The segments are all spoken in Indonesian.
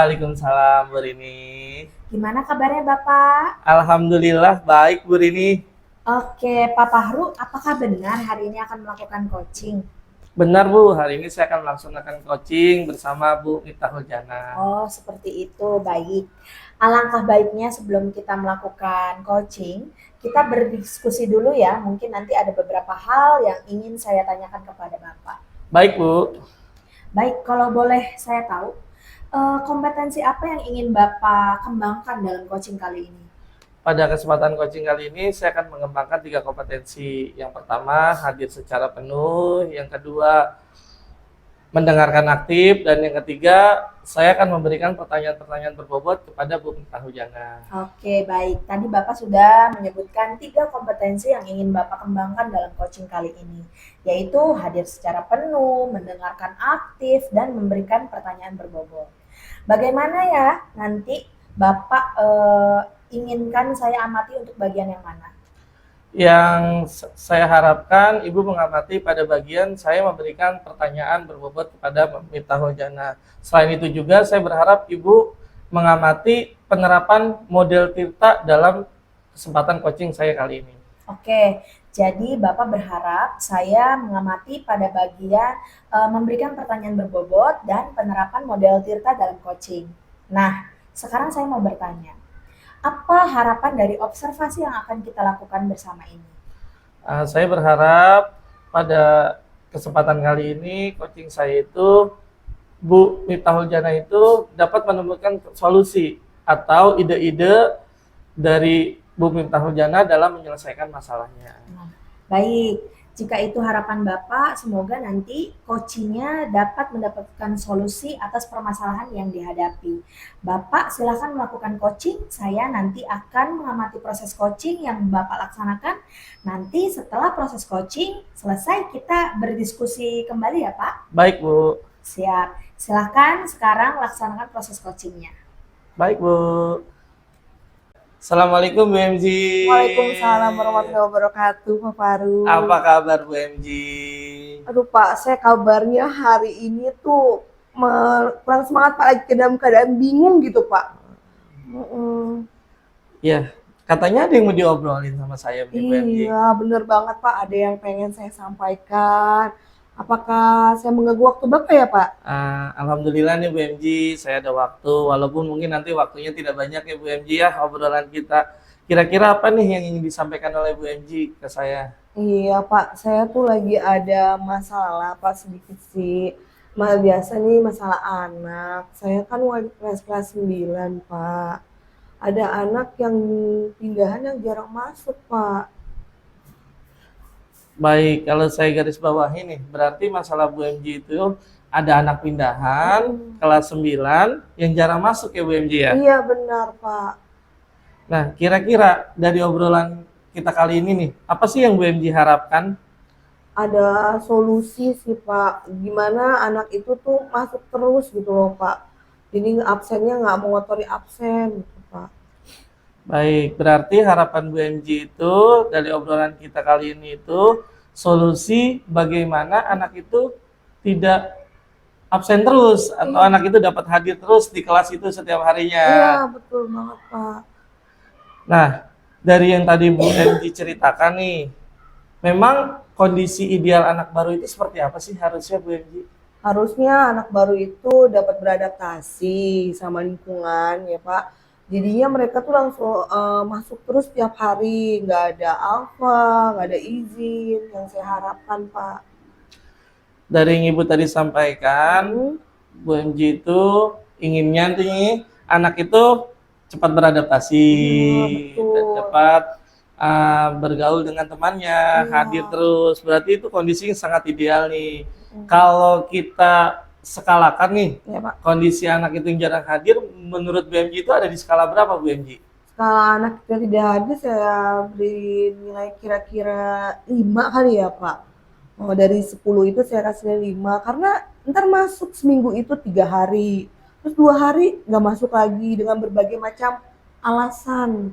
Waalaikumsalam Bu Rini. Gimana kabarnya Bapak? Alhamdulillah baik Bu Rini. Oke, Pak Fahru, apakah benar hari ini akan melakukan coaching? Benar Bu, hari ini saya akan melaksanakan coaching bersama Bu Miftahul Jannah. Oh, seperti itu. Baik. Alangkah baiknya sebelum kita melakukan coaching, kita berdiskusi dulu ya. Mungkin nanti ada beberapa hal yang ingin saya tanyakan kepada Bapak. Baik Bu. Baik, kalau boleh saya tahu, kompetensi apa yang ingin Bapak kembangkan dalam coaching kali ini? Pada kesempatan coaching kali ini saya akan mengembangkan 3 kompetensi. Yang pertama, hadir secara penuh. Yang kedua, mendengarkan aktif. Dan yang ketiga, saya akan memberikan pertanyaan-pertanyaan berbobot kepada Bu Miftahul Jannah. Oke, baik. Tadi Bapak sudah menyebutkan 3 kompetensi yang ingin Bapak kembangkan dalam coaching kali ini, yaitu hadir secara penuh, mendengarkan aktif, dan memberikan pertanyaan berbobot. Bagaimana ya nanti Bapak inginkan saya amati untuk bagian yang mana? Yang saya harapkan Ibu mengamati pada bagian saya memberikan pertanyaan berbobot kepada Miftahul Jannah. Selain itu juga saya berharap Ibu mengamati penerapan model Tirta dalam kesempatan coaching saya kali ini. Oke, jadi Bapak berharap saya mengamati pada bagian memberikan pertanyaan berbobot dan penerapan model Tirta dalam coaching. Nah, sekarang saya mau bertanya, apa harapan dari observasi yang akan kita lakukan bersama ini? Saya berharap pada kesempatan kali ini coaching saya itu Bu Miftahul Jannah itu dapat menemukan solusi atau ide-ide dari Bu Miftahul Jannah dalam menyelesaikan masalahnya. Baik, jika itu harapan Bapak, semoga nanti coachingnya dapat mendapatkan solusi atas permasalahan yang dihadapi. Bapak silakan melakukan coaching, saya nanti akan mengamati proses coaching yang Bapak laksanakan. Nanti setelah proses coaching selesai kita berdiskusi kembali ya Pak. Baik Bu. Siap, silakan sekarang laksanakan proses coachingnya. Baik Bu. Assalamualaikum Bu MG. Waalaikumsalam warahmatullahi wabarakatuh, Pak Faru. Apa kabar Bu MG? Aduh Pak, saya kabarnya hari ini tuh kurang semangat Pak, lagi dalam keadaan bingung gitu Pak. Ya, katanya ada yang mau diobrolin sama saya Bu MG. Iya, bener banget Pak, ada yang pengen saya sampaikan. Apakah saya mengganggu waktu Bapak ya Pak? Alhamdulillah nih Bu MG, saya ada waktu. Walaupun mungkin nanti waktunya tidak banyak ya Bu MG ya obrolan kita. Kira-kira apa nih yang ingin disampaikan oleh Bu MG ke saya? Iya Pak, saya tuh lagi ada masalah Pak sedikit sih. Biasa nih masalah anak. Saya kan kelas 9 Pak. Ada anak yang pindahan yang jarang masuk Pak. Baik, kalau saya garis bawahi nih, berarti masalah Bu MG itu ada anak pindahan kelas 9 yang jarang masuk ya Bu MG ya? Iya benar Pak. Nah, kira-kira dari obrolan kita kali ini nih, apa sih yang Bu MG harapkan? Ada solusi sih Pak, gimana anak itu tuh masuk terus gitu loh Pak. Jadi absennya nggak mengotori absen gitu Pak. Baik, berarti harapan Bu MG itu dari obrolan kita kali ini itu solusi bagaimana anak itu tidak absen terus atau anak itu dapat hadir terus di kelas itu setiap harinya. Iya betul banget Pak. Nah, dari yang tadi Bu MG ceritakan nih, memang kondisi ideal anak baru itu seperti apa sih harusnya Bu MG? Harusnya anak baru itu dapat beradaptasi sama lingkungan ya Pak. Jadinya mereka tuh langsung masuk terus tiap hari, nggak ada alfa, nggak ada izin yang saya harapkan Pak. Dari yang Ibu tadi sampaikan, Bu MG itu inginnya nih anak itu cepat beradaptasi dan cepat bergaul dengan temannya, hadir terus. Berarti itu kondisi yang sangat ideal nih. Kalau kita skalakan nih, Ya Pak. kondisi anak itu yang jarang hadir, menurut Bu MG itu ada di skala berapa Bu MG? Skala anak yang tidak hadir saya beri nilai kira-kira 5 kali ya Pak. Oh, dari 10 itu saya kasih 5 karena ntar masuk seminggu itu 3 hari. Terus 2 hari nggak masuk lagi dengan berbagai macam alasan.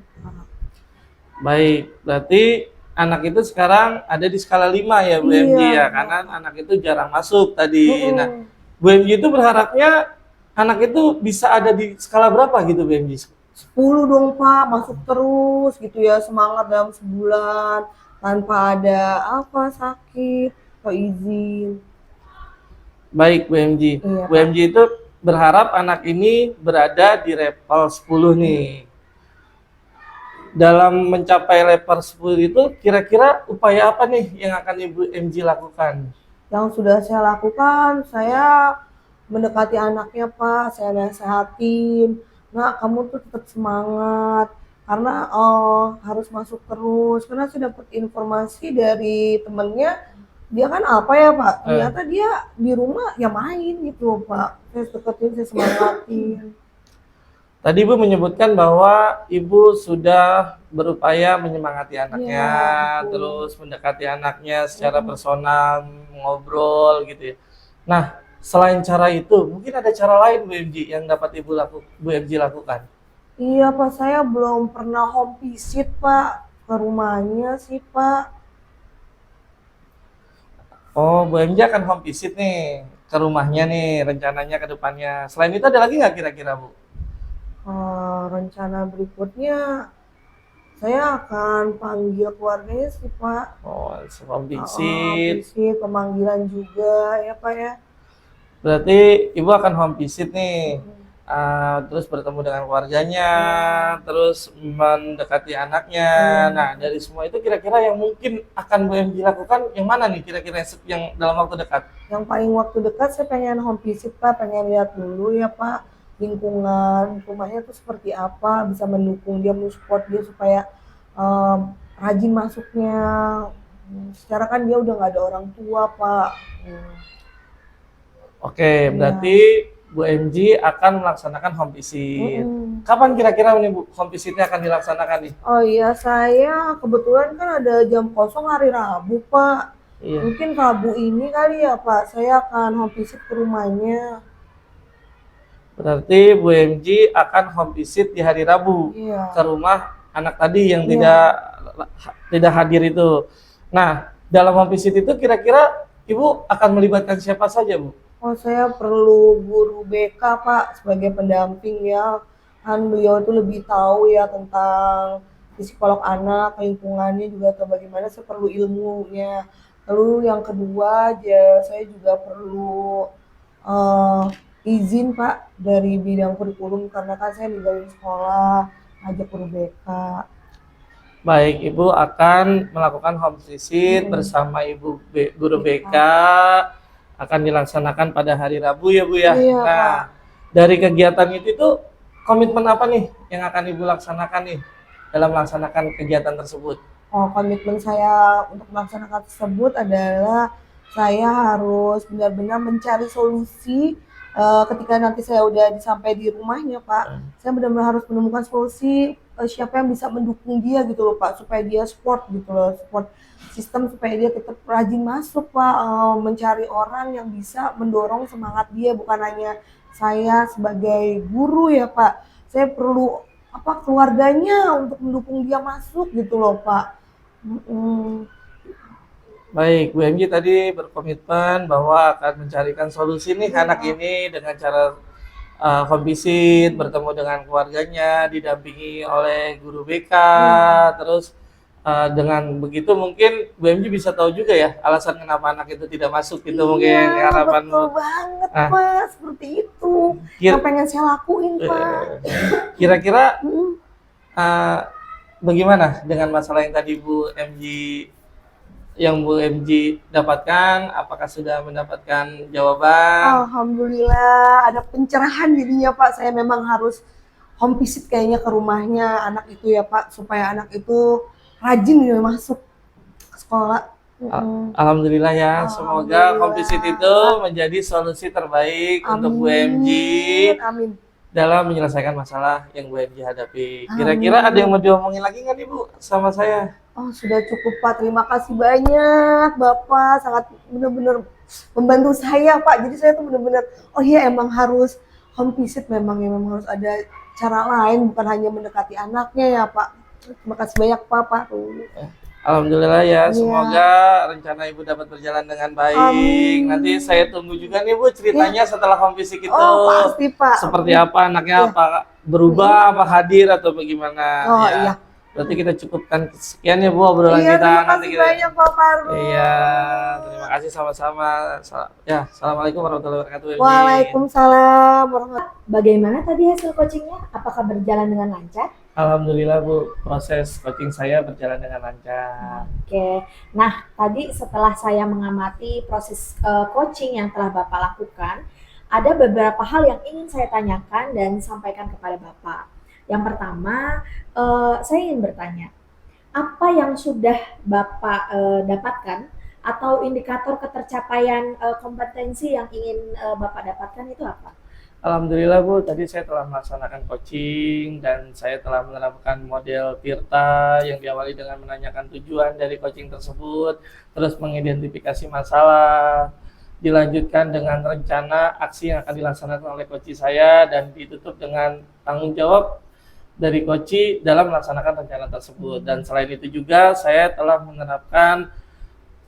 Baik, berarti anak itu sekarang ada di skala 5 ya Bu MG ya, karena anak itu jarang masuk tadi. Nah, Bu MG itu berharapnya anak itu bisa ada di skala berapa gitu BMJ? 10 dong Pak, masuk terus gitu ya, semangat dalam sebulan tanpa ada apa sakit atau izin. Baik BMJ. Iya Pak. BMJ itu berharap anak ini berada di level 10 nih. Dalam mencapai level 10 itu kira-kira upaya apa nih yang akan Ibu MJ lakukan? Yang sudah saya lakukan, saya mendekati anaknya Pak, saya nasehatin, nak kamu tuh tetap semangat, karena harus masuk terus, karena saya dapat informasi dari temennya, dia kan apa ya Pak, ternyata dia di rumah ya main gitu Pak, saya deketin, saya semangatin. Tadi Ibu menyebutkan bahwa Ibu sudah berupaya menyemangati anaknya, Iya, betul. terus mendekati anaknya secara personal, ngobrol gitu ya. Nah, selain cara itu, mungkin ada cara lain Bu MJ yang dapat Bu MJ lakukan. Iya Pak, saya belum pernah home visit Pak, ke rumahnya sih Pak. Oh, Bu MJ akan home visit nih ke rumahnya nih, rencananya ke depannya. Selain itu ada lagi nggak kira-kira Bu? Rencana berikutnya saya akan panggil keluarganya sih Pak. Oh, home visit. Visit, pemanggilan juga ya Pak ya. Berarti Ibu akan home visit nih. Terus bertemu dengan keluarganya, terus mendekati anaknya. Nah, dari semua itu kira-kira yang mungkin akan Bu MJ lakukan yang mana nih kira-kira yang dalam waktu dekat? Yang paling waktu dekat saya pengen home visit Pak, pengen lihat dulu ya Pak lingkungan rumahnya tuh seperti apa, bisa mendukung dia, mensupport dia supaya rajin masuknya. Secara kan dia udah nggak ada orang tua Pak. Oke, berarti Bu MJ akan melaksanakan home visit. Kapan kira-kira nih Bu home visitnya akan dilaksanakan nih? Oh iya, saya kebetulan kan ada jam kosong hari Rabu Pak. Iya. Mungkin Rabu ini kali ya Pak, saya akan home visit ke rumahnya. Berarti Bu MJ akan home visit di hari Rabu Iya. ke rumah anak tadi yang Iya. tidak hadir itu. Nah, dalam home visit itu kira-kira Ibu akan melibatkan siapa saja Bu? Oh, saya perlu guru BK Pak sebagai pendamping ya. Kan beliau itu lebih tahu ya tentang psikolog anak, lingkungannya juga atau bagaimana, saya perlu ilmunya. Lalu yang kedua, saya juga perlu izin Pak dari bidang kurikulum karena kan saya ninggalin sekolah, ngajak guru BK. Baik, Ibu akan melakukan home visit bersama guru BK akan dilaksanakan pada hari Rabu ya Bu ya. Iya, Nah, dari kegiatan itu tuh komitmen apa nih yang akan Ibu laksanakan nih dalam melaksanakan kegiatan tersebut? Oh, komitmen saya untuk melaksanakan tersebut adalah saya harus benar-benar mencari solusi ketika nanti saya udah sampai di rumahnya Pak. Saya benar-benar harus menemukan solusi siapa yang bisa mendukung dia gitu loh Pak, supaya dia support gitu loh, support sistem supaya dia tetap rajin masuk Pak, mencari orang yang bisa mendorong semangat dia, bukan hanya saya sebagai guru ya Pak. Saya perlu keluarganya untuk mendukung dia masuk gitu loh Pak. Baik, Bu MJ tadi berkomitmen bahwa akan mencarikan solusi nih anak ini dengan cara home visit, bertemu dengan keluarganya, didampingi oleh guru BK, terus dengan begitu mungkin Bu MJ bisa tahu juga ya alasan kenapa anak itu tidak masuk gitu mungkin harapan betul banget Pak, seperti itu yang pengen saya lakuin Pak. Kira-kira bagaimana dengan masalah yang tadi Bu MJ dapatkan, apakah sudah mendapatkan jawaban? Alhamdulillah ada pencerahan jadinya Pak, saya memang harus home visit kayaknya ke rumahnya anak itu ya Pak, supaya anak itu rajin ya masuk ke sekolah. Alhamdulillah ya, semoga home visit itu menjadi solusi terbaik untuk Bu MJ dalam menyelesaikan masalah yang Bu MJ hadapi. Kira-kira ada yang mau diomongin lagi nggak nih Bu sama saya? Oh, sudah cukup Pak, terima kasih banyak Bapak, sangat benar-benar membantu saya Pak. Jadi saya tuh benar-benar, oh iya emang harus home visit, memang harus ada cara lain, bukan hanya mendekati anaknya ya Pak. Terima kasih banyak Pak. Alhamdulillah ya, Iya. semoga rencana Ibu dapat berjalan dengan baik. Amin. Nanti saya tunggu juga nih Bu ceritanya setelah home visit itu. Oh, pasti Pak. Seperti apa anaknya, Iya. apa berubah, apa hadir atau bagaimana. Oh, ya. iya. Berarti kita cukupkan sekian ya Bu obrolan Iya, kita. terima Nanti kasih kita. banyak Pak Farul. Iya, terima kasih sama-sama. Ya, assalamualaikum warahmatullahi wabarakatuh. Emi. Waalaikumsalam warahmatullahi. Bagaimana tadi hasil coachingnya? Apakah berjalan dengan lancar? Alhamdulillah Bu, proses coaching saya berjalan dengan lancar. Oke, nah tadi setelah saya mengamati proses coaching yang telah Bapak lakukan, ada beberapa hal yang ingin saya tanyakan dan sampaikan kepada Bapak. Yang pertama, saya ingin bertanya, apa yang sudah Bapak dapatkan atau indikator ketercapaian kompetensi yang ingin Bapak dapatkan itu apa? Alhamdulillah Bu, tadi saya telah melaksanakan coaching dan saya telah menerapkan model Tirta yang diawali dengan menanyakan tujuan dari coaching tersebut, terus mengidentifikasi masalah, dilanjutkan dengan rencana aksi yang akan dilaksanakan oleh coach saya dan ditutup dengan tanggung jawab dari coach dalam melaksanakan rencana tersebut. Dan selain itu juga saya telah menerapkan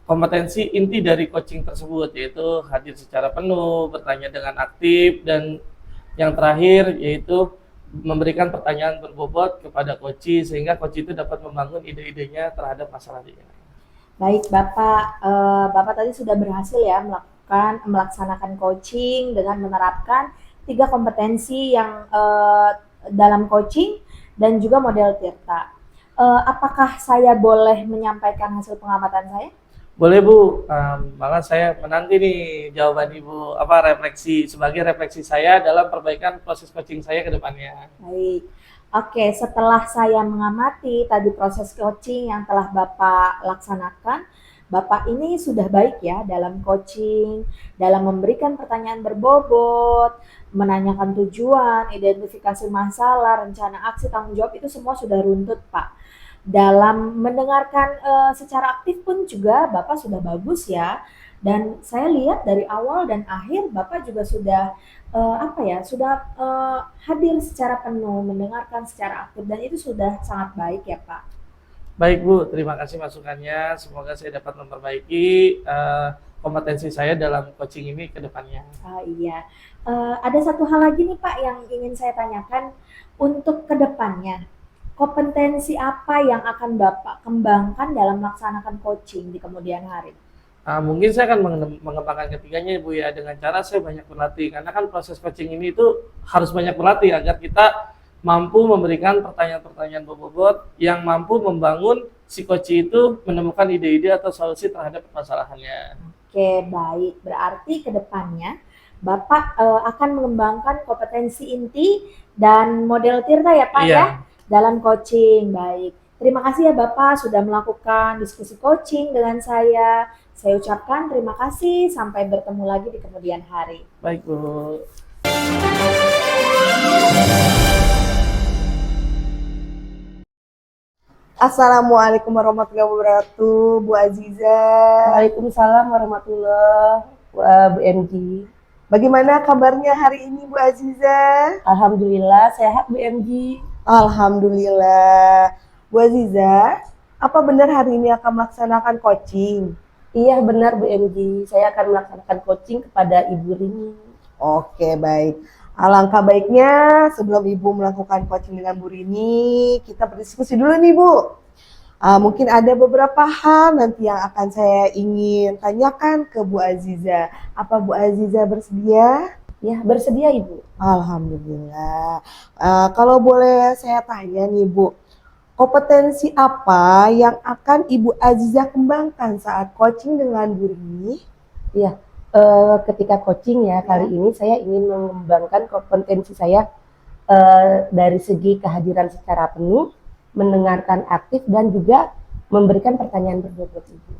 kompetensi inti dari coaching tersebut, yaitu hadir secara penuh, bertanya dengan aktif, dan yang terakhir yaitu memberikan pertanyaan berbobot kepada coach sehingga coach itu dapat membangun ide-idenya terhadap masalah dia. Baik, Bapak, Bapak tadi sudah berhasil ya melaksanakan coaching dengan menerapkan 3 kompetensi yang dalam coaching dan juga model Tirta. Apakah saya boleh menyampaikan hasil pengamatan saya? Boleh Bu, malah saya menanti nih jawaban Ibu, sebagai refleksi saya dalam perbaikan proses coaching saya ke depannya. Baik, oke, setelah saya mengamati tadi proses coaching yang telah Bapak laksanakan, Bapak ini sudah baik ya dalam coaching, dalam memberikan pertanyaan berbobot, menanyakan tujuan, identifikasi masalah, rencana aksi, tanggung jawab, itu semua sudah runtut Pak. Dalam mendengarkan secara aktif pun juga Bapak sudah bagus ya. Dan saya lihat dari awal dan akhir Bapak juga sudah hadir secara penuh, mendengarkan secara aktif dan itu sudah sangat baik ya Pak. Baik Bu, terima kasih masukannya. Semoga saya dapat memperbaiki kompetensi saya dalam coaching ini ke depannya. Iya, ada satu hal lagi nih Pak yang ingin saya tanyakan untuk ke depannya. Kompetensi apa yang akan Bapak kembangkan dalam melaksanakan coaching di kemudian hari? Mungkin saya akan mengembangkan ketiganya Bu ya, dengan cara saya banyak berlatih, karena kan proses coaching ini itu harus banyak berlatih agar kita mampu memberikan pertanyaan-pertanyaan berbobot yang mampu membangun si coach itu menemukan ide-ide atau solusi terhadap permasalahannya. Oke, baik. Berarti ke depannya Bapak akan mengembangkan kompetensi inti dan model Tirta ya Pak Iya. ya? Dalam coaching. Baik, terima kasih ya Bapak sudah melakukan diskusi coaching dengan saya. Saya ucapkan terima kasih, sampai bertemu lagi di kemudian hari. Baik Bu. Assalamualaikum warahmatullahi wabarakatuh, Bu Aziza. Waalaikumsalam warahmatullahi wabarakatuh, Bu MG. Bagaimana kabarnya hari ini Bu Aziza? Alhamdulillah sehat Bu MG. Alhamdulillah. Bu Aziza, apa benar hari ini akan melaksanakan coaching? Iya benar Bu MG, saya akan melaksanakan coaching kepada Ibu Rini. Oke, baik. Alangkah baiknya sebelum Ibu melakukan coaching dengan Bu Rini, kita berdiskusi dulu nih Bu. Mungkin ada beberapa hal nanti yang akan saya ingin tanyakan ke Bu Aziza. Apa Bu Aziza bersedia? Ya bersedia Ibu. Alhamdulillah. Kalau boleh saya tanya nih Bu, kompetensi apa yang akan Ibu Aziza kembangkan saat coaching dengan Bu Rini? Iya, ketika coaching ya kali ini saya ingin mengembangkan kompetensi saya dari segi kehadiran secara penuh, mendengarkan aktif dan juga memberikan pertanyaan berbobot Ibu.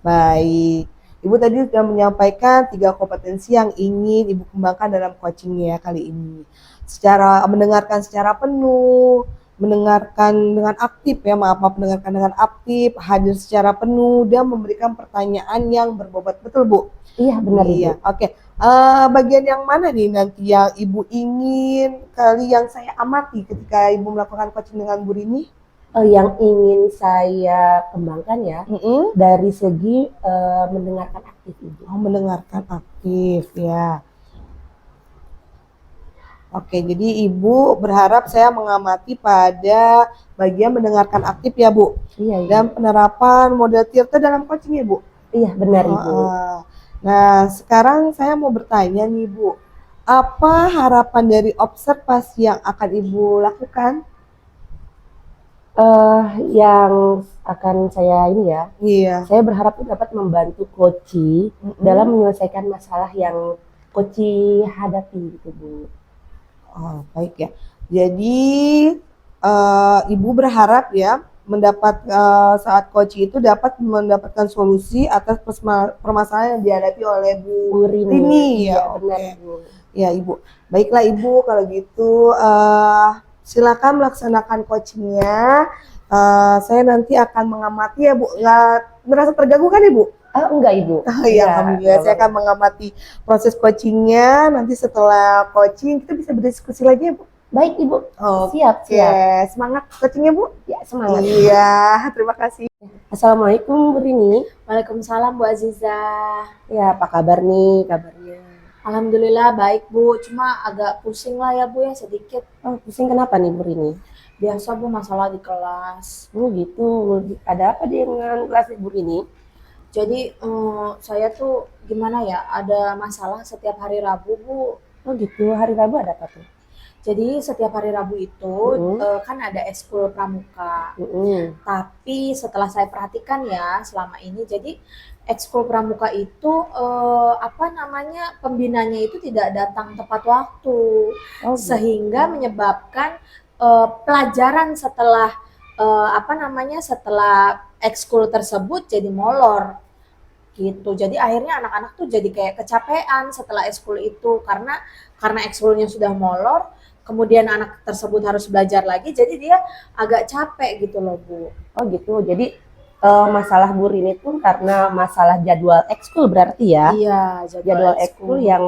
Baik. Ibu tadi sudah menyampaikan 3 kompetensi yang ingin Ibu kembangkan dalam coachingnya kali ini. Mendengarkan secara penuh, mendengarkan dengan aktif ya, mendengarkan dengan aktif, hadir secara penuh, dan memberikan pertanyaan yang berbobot. Betul Bu? Iya benar Iya, Ibu. oke. Bagian yang mana nih nanti yang Ibu ingin yang saya amati ketika Ibu melakukan coaching dengan Bu Rini? yang ingin saya kembangkan ya dari segi mendengarkan aktif Ibu. Oh, mendengarkan aktif ya. Oke, jadi Ibu berharap saya mengamati pada bagian mendengarkan aktif ya, Bu. Iya, Ibu. Dan penerapan model Tirta dalam coaching ya, Bu. Iya, benar Ibu. Nah, sekarang saya mau bertanya nih, Bu. Apa harapan dari observasi yang akan Ibu lakukan? Yang akan saya ini ya, Iya. saya berharap dapat membantu Koci dalam menyelesaikan masalah yang Koci hadapi gitu Bu. Oh, baik ya. Jadi Ibu berharap ya saat Koci itu dapat mendapatkan solusi atas permasalahan yang dihadapi oleh Bu Rini ya. Benar Oke. Bu. Ya Ibu. Baiklah Ibu, kalau gitu silakan melaksanakan coachingnya. Saya nanti akan mengamati ya Bu. Nggak merasa terganggu kan Ibu? Enggak Ibu. Oh iya, alhamdulillah. Saya akan mengamati proses coachingnya. Nanti setelah coaching kita bisa berdiskusi lagi ya Bu. Baik Ibu. Oke, Siap. semangat coachingnya Bu. Ya, semangat. Iya, terima kasih. Assalamualaikum Bu Rini. Waalaikumsalam Bu Aziza. Ya, apa kabar nih kabarnya? Alhamdulillah baik Bu, cuma agak pusing lah ya Bu ya sedikit. Oh, pusing kenapa nih Bu Rini? Biasa Bu masalah di kelas. Oh gitu. Ada apa dengan kelas Bu Rini? Jadi saya tuh gimana ya, ada masalah setiap hari Rabu Bu. Oh gitu. Hari Rabu ada apa tuh? Jadi setiap hari Rabu itu kan ada ekskul pramuka. Tapi setelah saya perhatikan ya selama ini, jadi ekskul pramuka itu pembinanya itu tidak datang tepat waktu, sehingga menyebabkan pelajaran setelah setelah ekskul tersebut jadi molor gitu. Jadi akhirnya anak-anak tuh jadi kayak kecapean setelah ekskul itu karena ekskulnya sudah molor. Kemudian anak tersebut harus belajar lagi, jadi dia agak capek gitu loh Bu. Oh gitu, jadi masalah Bu Rini itu karena masalah jadwal ekskul berarti ya? Iya, jadwal ekskul yang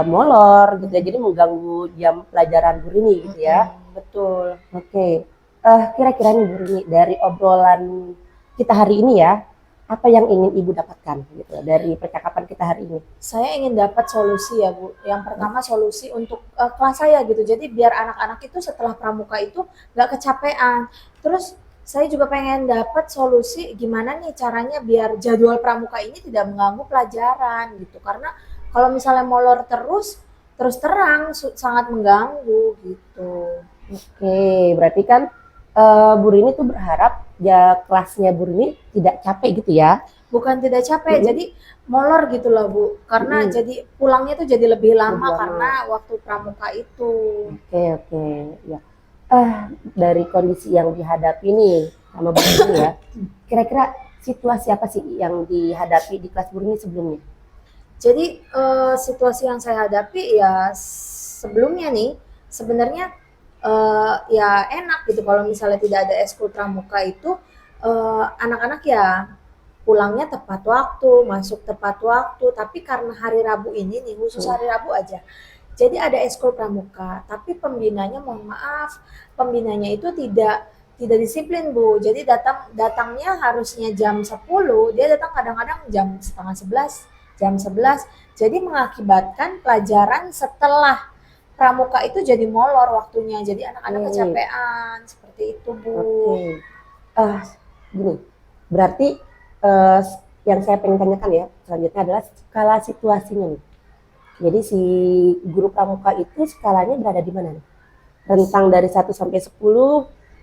molor gitu ya, jadi mengganggu jam pelajaran Bu Rini gitu ya? Betul. Oke, kira-kira nih Bu Rini, dari obrolan kita hari ini ya, apa yang ingin Ibu dapatkan gitu dari percakapan kita hari ini? Saya ingin dapat solusi ya Bu. Yang pertama solusi untuk kelas saya gitu. Jadi biar anak-anak itu setelah pramuka itu nggak kecapean. Terus saya juga pengen dapat solusi gimana nih caranya biar jadwal pramuka ini tidak mengganggu pelajaran gitu. Karena kalau misalnya molor terus terang sangat mengganggu gitu. Oke, berarti kan Bu Rini tuh berharap ya kelasnya Bu Rini tidak capek gitu ya? Bukan tidak capek, jadi molor gitu loh Bu. Karena jadi pulangnya tuh jadi lebih lama karena waktu pramuka itu. Oke, ya. Dari kondisi yang dihadapi nih sama Bu Rini ya, kira-kira situasi apa sih yang dihadapi di kelas Bu Rini sebelumnya? Jadi situasi yang saya hadapi ya sebelumnya nih sebenarnya ya enak gitu kalau misalnya tidak ada ekskul pramuka itu anak-anak ya pulangnya tepat waktu, masuk tepat waktu. Tapi karena hari Rabu ini nih, khusus hari Rabu aja, jadi ada ekskul pramuka, tapi pembinanya mohon maaf, pembinanya itu tidak disiplin Bu. Jadi datangnya harusnya jam 10, dia datang kadang-kadang jam setengah 11, jam 11. Jadi mengakibatkan pelajaran setelah pramuka itu jadi molor waktunya, jadi anak-anak kecapean seperti itu Bu. Gini, berarti yang saya pengen tanyakan ya selanjutnya adalah skala situasinya nih. Jadi si guru pramuka itu skalanya berada di mana nih? Rentang dari 1 sampai 10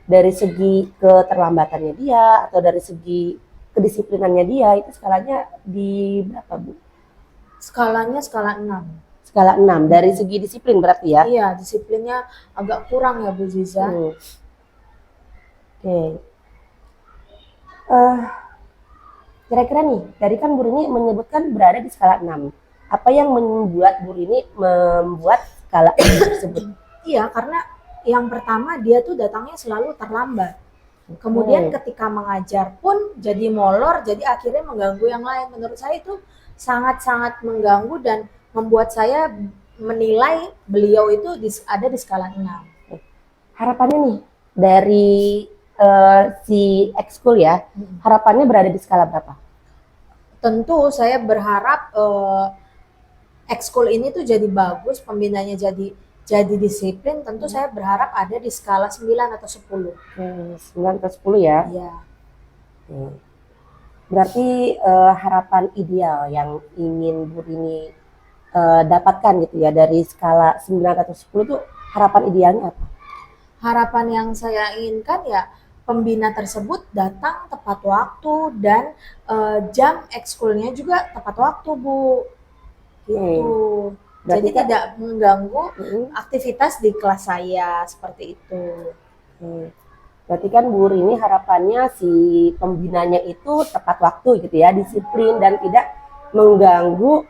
dari segi keterlambatannya dia atau dari segi kedisiplinannya dia, itu skalanya di berapa Bu? Skalanya skala 6. Skala 6 dari segi disiplin berarti ya? Iya, disiplinnya agak kurang ya Bu Ziza. Oke. Kira-kira nih, tadi kan Bu Rini menyebutkan berada di skala 6. Apa yang membuat Bu Rini membuat skala 6 tersebut? Iya, karena yang pertama dia tuh datangnya selalu terlambat. Kemudian ketika mengajar pun jadi molor, jadi akhirnya mengganggu yang lain. Menurut saya itu sangat-sangat mengganggu dan membuat saya menilai beliau itu ada di skala 6. Harapannya nih dari si ekskul ya, harapannya berada di skala berapa? Tentu saya berharap ekskul ini tuh jadi bagus, pembinanya jadi disiplin. Tentu saya berharap ada di skala 9 atau 10. 9 atau 10 ya. Iya. Oke. Berarti harapan ideal yang ingin Bu Rini dapatkan gitu ya dari skala 9 atau 10 itu harapan idealnya apa? Harapan yang saya inginkan ya pembina tersebut datang tepat waktu dan jam ekskulnya juga tepat waktu, Bu. Gitu. Berarti Jadi kan- tidak mengganggu Mm-mm. aktivitas di kelas saya seperti itu. Oke. Berarti kan Bu Rini harapannya si pembinanya itu tepat waktu gitu ya, disiplin dan tidak mengganggu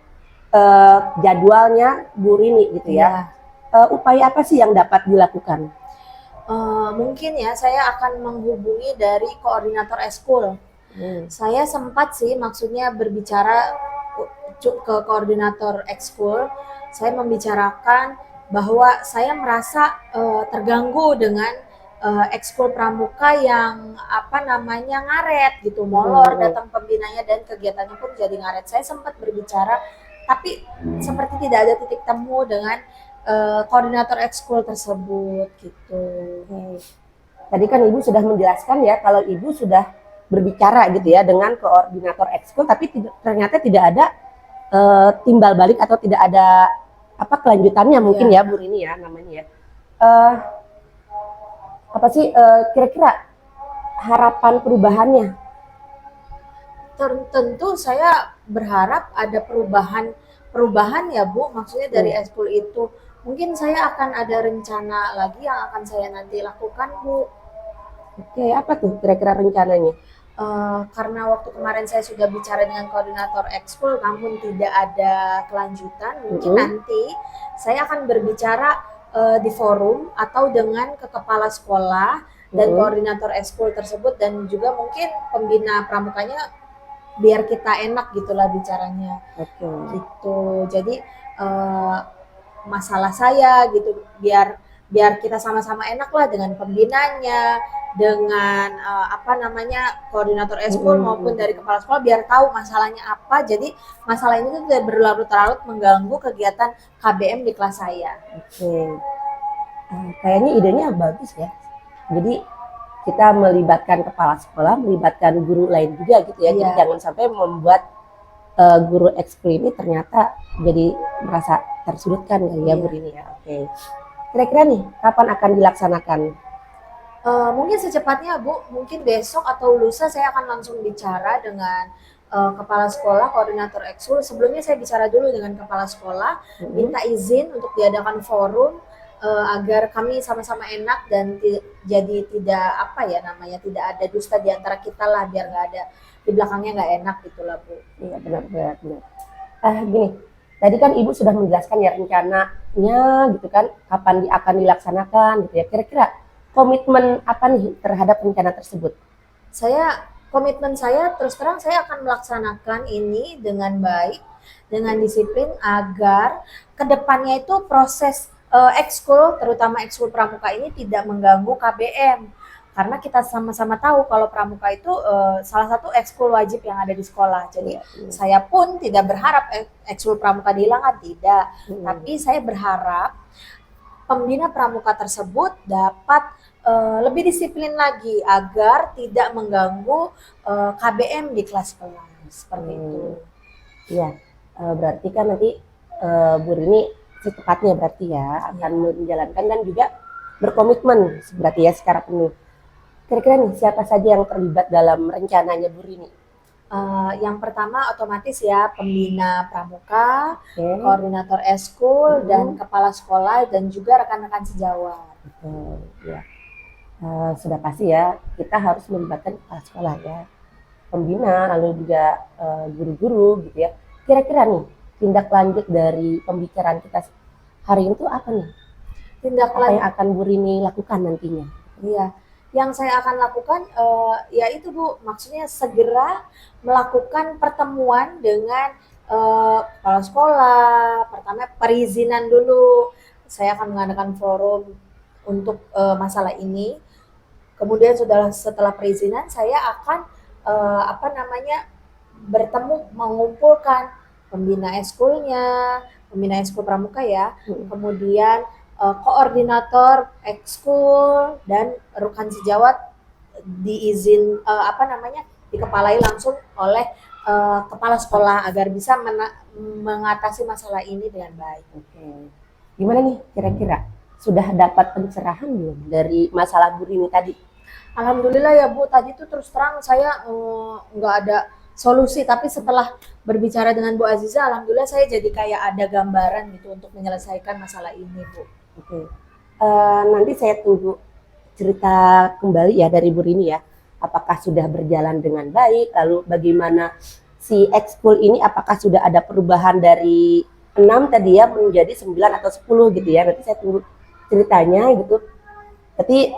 jadwalnya Bu Rini gitu ya. Upaya apa sih yang dapat dilakukan? Mungkin ya saya akan menghubungi dari koordinator ekskul. Saya sempat sih maksudnya berbicara ke koordinator ekskul. Saya membicarakan bahwa saya merasa terganggu dengan ekskul pramuka yang apa namanya ngaret gitu, molor datang pembinanya dan kegiatannya pun jadi ngaret. Saya sempat berbicara, tapi seperti tidak ada titik temu dengan koordinator ekskul tersebut gitu. Tadi kan Ibu sudah menjelaskan ya kalau Ibu sudah berbicara gitu ya dengan koordinator ekskul, tapi ternyata tidak ada timbal balik atau tidak ada apa kelanjutannya mungkin ya Bu Rini ya namanya ya. Apa sih kira-kira harapan perubahannya? Tentu saya berharap ada perubahan ya Bu, maksudnya dari ekskul itu. Mungkin saya akan ada rencana lagi yang akan saya nanti lakukan, Bu. Oke, apa tuh kira-kira rencananya? Karena waktu kemarin saya sudah bicara dengan koordinator ekskul namun tidak ada kelanjutan, mungkin nanti saya akan berbicara di forum atau dengan ke kepala sekolah dan koordinator ekskul tersebut dan juga mungkin pembina pramukanya biar kita enak gitulah bicaranya. Gitu. Jadi masalah saya gitu biar kita sama-sama enak lah dengan pembinanya, dengan koordinator ekskul maupun dari kepala sekolah biar tahu masalahnya apa. Jadi masalah ini tuh tidak berlarut-larut mengganggu kegiatan KBM di kelas saya. Kayaknya idenya bagus ya. Jadi kita melibatkan kepala sekolah, melibatkan guru lain juga gitu ya. Jadi jangan sampai membuat guru ekskul ini ternyata jadi merasa tersudutkan kali ya Bu Rini ya. Kira-kira nih kapan akan dilaksanakan? Mungkin secepatnya Bu, mungkin besok atau lusa saya akan langsung bicara dengan kepala sekolah, koordinator ekskul. Sebelumnya saya bicara dulu dengan kepala sekolah, minta izin untuk diadakan forum agar kami sama-sama enak dan jadi tidak ada dusta di antara kita lah, biar nggak ada di belakangnya nggak enak gitulah Bu. Iya benar. Gini, tadi kan Ibu sudah menjelaskan ya rencananya gitu kan, kapan akan dilaksanakan gitu ya. Kira-kira komitmen apa nih terhadap rencana tersebut? Komitmen saya terus terang saya akan melaksanakan ini dengan baik, dengan disiplin agar kedepannya itu proses ekskul, terutama ekskul pramuka ini tidak mengganggu KBM. Karena kita sama-sama tahu kalau pramuka itu salah satu ekskul wajib yang ada di sekolah. Jadi saya pun tidak berharap ekskul pramuka dihilangkan, tidak. Tapi saya berharap pembina pramuka tersebut dapat lebih disiplin lagi agar tidak mengganggu KBM di kelas-kelas seperti itu. Iya, berarti kan nanti Bu Rini secepatnya berarti ya akan menjalankan dan juga berkomitmen berarti ya secara penuh. Kira-kira nih siapa saja yang terlibat dalam rencananya Bu Rini? Yang pertama otomatis ya pembina pramuka, koordinator ekskul dan kepala sekolah dan juga rekan-rekan sejawat. Ya. Sudah pasti ya kita harus melibatkan kepala sekolah ya, pembina lalu juga guru-guru gitu ya. Kira-kira nih tindak lanjut dari pembicaraan kita hari ini tuh apa nih? Apa yang akan Bu Rini lakukan nantinya? Iya. Yang saya akan lakukan ya itu Bu, maksudnya segera melakukan pertemuan dengan kepala sekolah. Pertama perizinan dulu, saya akan mengadakan forum untuk masalah ini. Kemudian setelah perizinan saya akan bertemu mengumpulkan pembina ekskulnya, pembina ekskul pramuka ya, kemudian koordinator ekskul dan rekan sejawat dikepalai langsung oleh kepala sekolah agar bisa mengatasi masalah ini dengan baik. Oke. Gimana nih kira-kira? Sudah dapat pencerahan belum dari masalah Bu Rini tadi? Alhamdulillah ya Bu, tadi tuh terus terang saya nggak ada solusi, tapi setelah berbicara dengan Bu Aziza, alhamdulillah saya jadi kayak ada gambaran gitu untuk menyelesaikan masalah ini Bu. Oke. Nanti saya tunggu cerita kembali ya dari Bu Rini ya. Apakah sudah berjalan dengan baik? Lalu bagaimana si ekskul ini? Apakah sudah ada perubahan dari 6 tadi ya menjadi 9 atau 10 gitu ya? Nanti saya tunggu ceritanya gitu. Tapi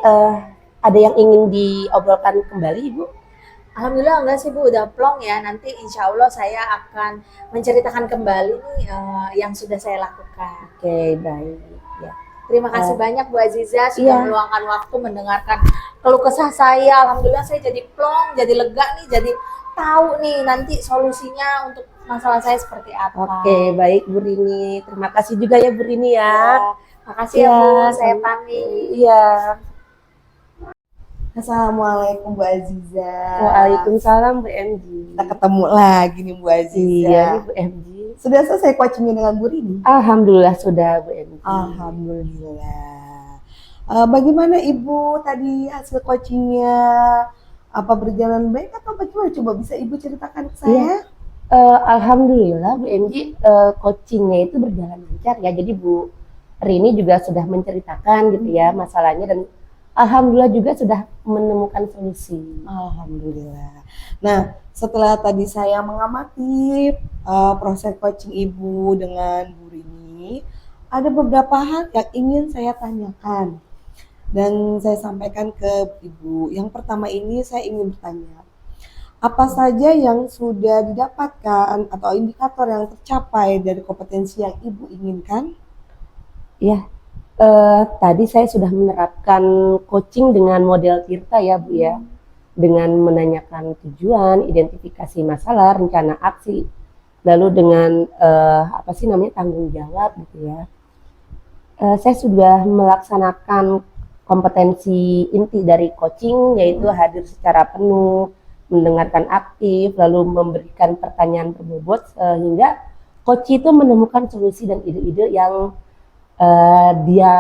ada yang ingin diobrolkan kembali Ibu? Alhamdulillah enggak sih Bu, udah plong ya. Nanti insya Allah saya akan menceritakan kembali nih yang sudah saya lakukan. Oke, baik. Ya. Terima kasih banyak Bu Aziza sudah Iya. meluangkan waktu mendengarkan keluh kesah saya. Alhamdulillah saya jadi plong, jadi lega nih, jadi tahu nih nanti solusinya untuk masalah saya seperti apa. Oke, baik Bu Rini. Terima kasih juga ya Bu Rini ya. Makasih ya Bu, saya pamit. Iya. Assalamualaikum Bu Aziza. Waalaikumsalam Bu MG. Kita ketemu lagi nih Bu Aziza. Iya nih Bu MG. Sudah selesai coachingnya dengan Bu Rini? Alhamdulillah sudah Bu MG. Alhamdulillah. Bagaimana Ibu tadi hasil coachingnya? Apa berjalan baik atau bagaimana? Coba bisa Ibu ceritakan ke saya? Alhamdulillah Bu MG coachingnya itu berjalan lancar ya. Jadi Bu Rini juga sudah menceritakan gitu ya masalahnya dan alhamdulillah juga sudah menemukan solusi. Alhamdulillah. Nah, setelah tadi saya mengamati proses coaching Ibu dengan Bu Rini, ada beberapa hal yang ingin saya tanyakan dan saya sampaikan ke Ibu. Yang pertama ini saya ingin bertanya, apa saja yang sudah didapatkan atau indikator yang tercapai dari kompetensi yang Ibu inginkan? Ya, tadi saya sudah menerapkan coaching dengan model Tirta ya Bu ya, dengan menanyakan tujuan, identifikasi masalah, rencana aksi, lalu dengan tanggung jawab gitu ya. Saya sudah melaksanakan kompetensi inti dari coaching yaitu hadir secara penuh, mendengarkan aktif, lalu memberikan pertanyaan berbobot sehingga coach itu menemukan solusi dan ide-ide yang dia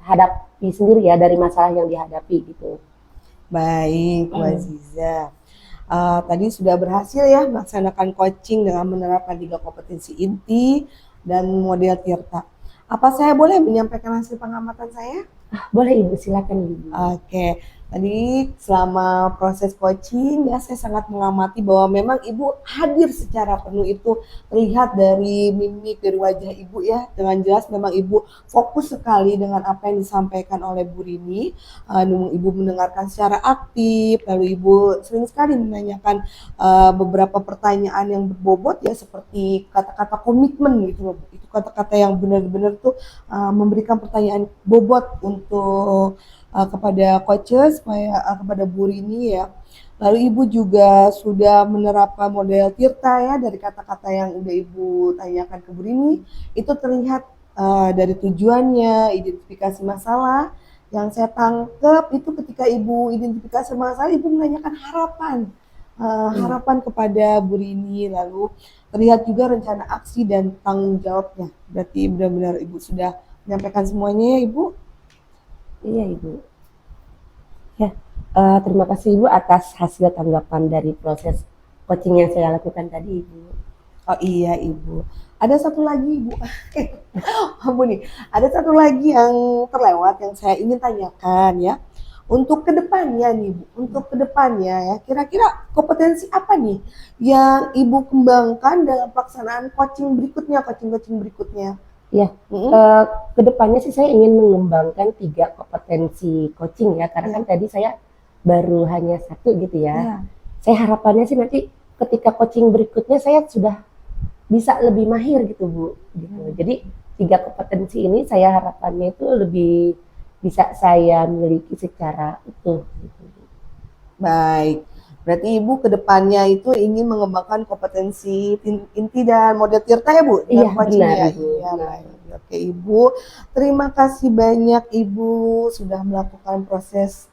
hadapi sendiri ya dari masalah yang dihadapi gitu. Baik, Bu Aziza. Tadi sudah berhasil ya melaksanakan coaching dengan menerapkan 3 kompetensi inti dan model Tirta. Apa saya boleh menyampaikan hasil pengamatan saya? Boleh Ibu, silakan Ibu. Oke, tadi selama proses coaching ya saya sangat mengamati bahwa memang Ibu hadir secara penuh, itu terlihat dari mimik dari wajah Ibu ya, dengan jelas memang Ibu fokus sekali dengan apa yang disampaikan oleh Bu Rini. Ibu mendengarkan secara aktif, lalu Ibu sering sekali menanyakan beberapa pertanyaan yang berbobot ya, seperti kata-kata komitmen gitu loh. Itu kata-kata yang benar-benar tuh memberikan pertanyaan bobot untuk kepada coaches, kepada Bu Rini ya. Lalu Ibu juga sudah menerapkan model Tirta ya, dari kata-kata yang udah Ibu tanyakan ke Bu Rini, itu terlihat dari tujuannya, identifikasi masalah. Yang saya tangkap itu ketika Ibu identifikasi masalah, Ibu menanyakan harapan kepada Bu Rini, lalu terlihat juga rencana aksi dan tanggung jawabnya. Berarti benar-benar Ibu sudah menyampaikan semuanya ya Ibu? Iya Ibu. Ya, terima kasih Ibu atas hasil tanggapan dari proses coaching yang saya lakukan tadi Ibu. Oh iya Ibu. Ada satu lagi Ibu. Bu nih, ada satu lagi yang terlewat yang saya ingin tanyakan ya. Untuk kedepannya nih Bu, untuk kedepannya ya, kira-kira kompetensi apa nih yang Ibu kembangkan dalam pelaksanaan coaching berikutnya? Ya, kedepannya sih saya ingin mengembangkan 3 kompetensi coaching ya, karena kan tadi saya baru hanya 1 gitu ya. Ya. Saya harapannya sih nanti ketika coaching berikutnya saya sudah bisa lebih mahir gitu Bu. Gitu. Jadi 3 kompetensi ini saya harapannya itu lebih bisa saya miliki secara utuh. Gitu. Baik. Berarti Ibu ke depannya itu ingin mengembangkan kompetensi inti dan model Tirta ya Bu? Iya, Dengan coaching benar, ya? Ibu. Iya, Benar. baik. Oke Ibu, terima kasih banyak Ibu sudah melakukan proses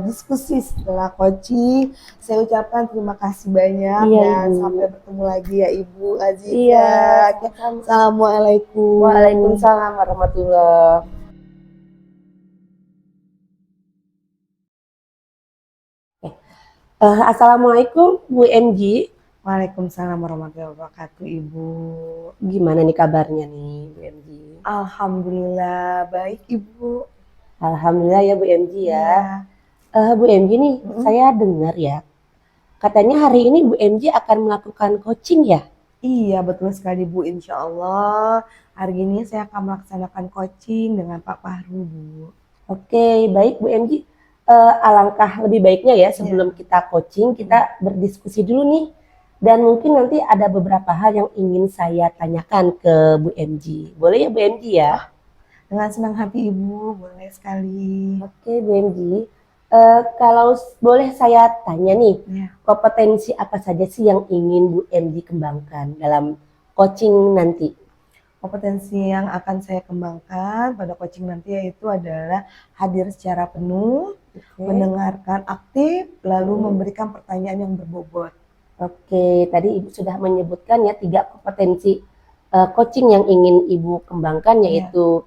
diskusi setelah coaching. Saya ucapkan terima kasih banyak Iya, dan Ibu. sampai bertemu lagi ya Ibu Aziza. Iya, Oke, sama-sama. Assalamualaikum. Waalaikumsalam warahmatullahi. Assalamualaikum Bu MG. Waalaikumsalam warahmatullahi wabarakatuh Ibu. Gimana nih kabarnya nih Bu MG? Alhamdulillah baik Ibu. Alhamdulillah ya Bu MG ya. Iya. Bu MG nih, Mm-mm. saya dengar ya, katanya hari ini Bu MG akan melakukan coaching ya? Iya betul sekali Bu, insya Allah hari ini saya akan melaksanakan coaching dengan Pak Fahru Bu. Oke, baik Bu MG. Alangkah lebih baiknya ya sebelum kita coaching, kita berdiskusi dulu nih. Dan mungkin nanti ada beberapa hal yang ingin saya tanyakan ke Bu MG. Boleh ya Bu MG ya? Dengan senang hati Ibu, boleh sekali. Oke Bu MG. Kalau boleh saya tanya nih, Ya. kompetensi apa saja sih yang ingin Bu MG kembangkan dalam coaching nanti? Kompetensi yang akan saya kembangkan pada coaching nanti yaitu adalah hadir secara penuh, mendengarkan aktif, lalu memberikan pertanyaan yang berbobot. Oke, tadi Ibu sudah menyebutkan ya 3 kompetensi coaching yang ingin Ibu kembangkan, yaitu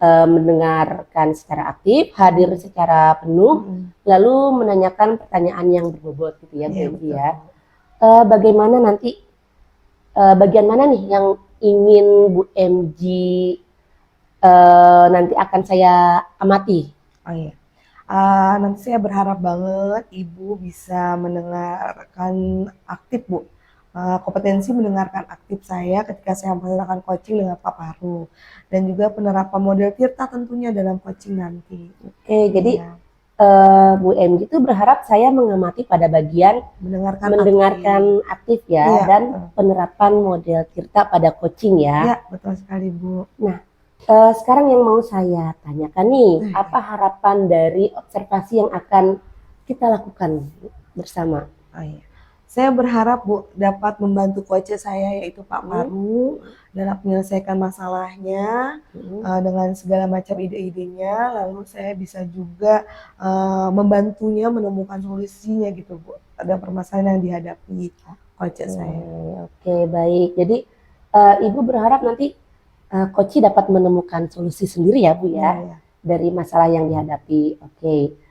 mendengarkan secara aktif, hadir secara penuh, lalu menanyakan pertanyaan yang berbobot gitu ya Bu Iya, MG betul. ya. Bagaimana nanti bagian mana nih yang ingin Bu MG nanti akan saya amati? Oh iya. Nanti saya berharap banget Ibu bisa mendengarkan aktif Bu. Kompetensi mendengarkan aktif saya ketika saya melaksanakan coaching dengan Pak Paru. Dan juga penerapan model Tirta tentunya dalam coaching nanti. Oke, jadi Iya, Bu MG itu berharap saya mengamati pada bagian mendengarkan aktif ya, Iya, dan betul. penerapan model Tirta pada coaching ya. Iya, betul sekali Bu. Sekarang yang mau saya tanyakan nih, apa harapan dari observasi yang akan kita lakukan bersama? Oh iya. Saya berharap Bu dapat membantu coach saya yaitu Pak Paru dalam menyelesaikan masalahnya dengan segala macam ide-idenya, lalu saya bisa juga membantunya menemukan solusinya gitu Bu pada permasalahan yang dihadapi coach saya. Oke, baik. Jadi Ibu berharap nanti coach dapat menemukan solusi sendiri ya Bu ya, Iya. dari masalah yang dihadapi. Oke.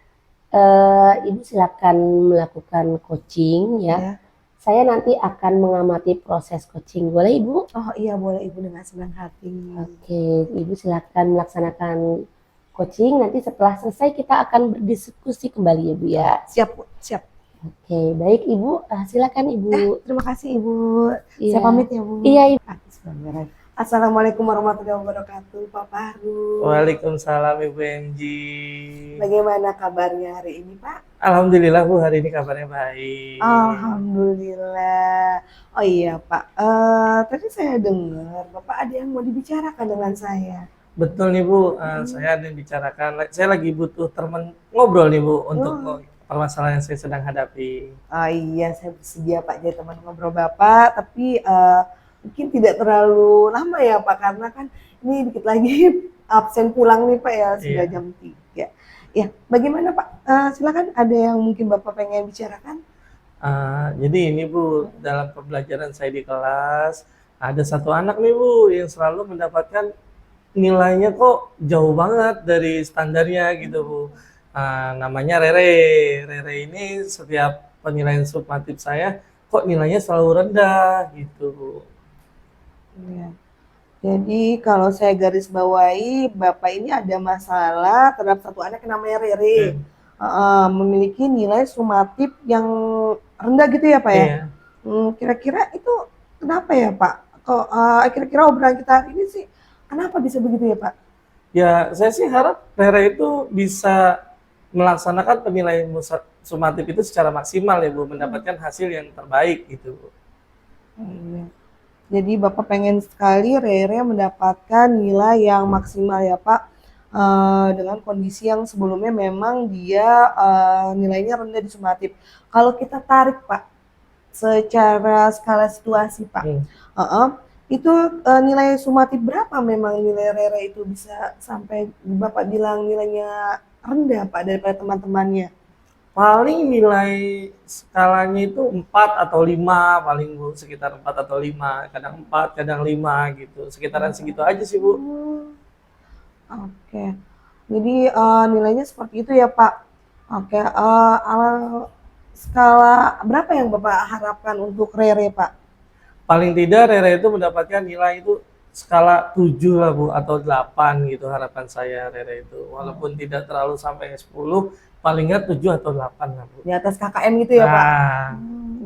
Ibu silakan melakukan coaching ya. Ya. Saya nanti akan mengamati proses coaching. Boleh Ibu? Oh iya boleh Ibu dengan senang hati. Oke, Ibu silakan melaksanakan coaching. Nanti setelah selesai kita akan berdiskusi kembali ya Bu ya. Siap Bu, siap. Oke, baik Ibu. Silakan Ibu. Terima kasih Ibu. Iya. Saya pamit ya Bu. Iya Ibu. Assalamualaikum warahmatullahi wabarakatuh Pak Fahru. Waalaikumsalam Ibu MG. Bagaimana kabarnya hari ini Pak? Alhamdulillah Bu, hari ini kabarnya baik. Alhamdulillah. Oh iya Pak, tadi saya dengar Bapak ada yang mau dibicarakan dengan saya. Betul nih Bu, saya ada yang bicarakan. Saya lagi butuh teman ngobrol nih Bu untuk permasalahan yang saya sedang hadapi. Oh iya, saya bersedia Pak jadi teman ngobrol Bapak, tapi mungkin tidak terlalu lama ya Pak, karena kan ini dikit lagi absen pulang nih Pak ya, sudah Iya. jam 3. Ya, bagaimana Pak? Silakan ada yang mungkin Bapak pengen bicarakan? Jadi ini Bu, dalam pembelajaran saya di kelas, ada satu anak nih Bu yang selalu mendapatkan nilainya kok jauh banget dari standarnya gitu Bu. Namanya Rere. Rere ini setiap penilaian sumatif saya kok nilainya selalu rendah gitu Bu. Iya. Jadi kalau saya garis bawahi, Bapak ini ada masalah terhadap satu anak yang namanya Rere. Memiliki nilai sumatif yang rendah gitu ya Pak ya? Iya. Kira-kira itu kenapa ya Pak? Kok kira-kira obrolan kita hari ini sih kenapa bisa begitu ya Pak? Ya, saya sih harap Rere itu bisa melaksanakan penilaian sumatif itu secara maksimal ya Bu, mendapatkan hasil yang terbaik gitu Bu. Iya. Jadi Bapak pengen sekali Rere mendapatkan nilai yang maksimal ya Pak. dengan kondisi yang sebelumnya memang dia nilainya rendah di sumatif. Kalau kita tarik Pak, secara skala situasi Pak, Heeh. Itu nilai sumatif berapa memang nilai Rere itu bisa sampai Bapak bilang nilainya rendah Pak daripada teman-temannya? Paling nilai skalanya itu 4 atau 5 paling Bu, sekitar 4 atau 5, kadang 4, kadang 5 gitu. Sekitaran segitu aja sih Bu. Oke. Jadi nilainya seperti itu ya Pak. Oke, skala berapa yang Bapak harapkan untuk Rere Pak? Paling tidak Rere itu mendapatkan nilai itu skala 7 lah Bu, atau 8 gitu harapan saya Rere itu. Walaupun tidak terlalu sampai 10, paling nggak 7 atau 8 lah Bu. Di atas KKM gitu ya Pak? Nah,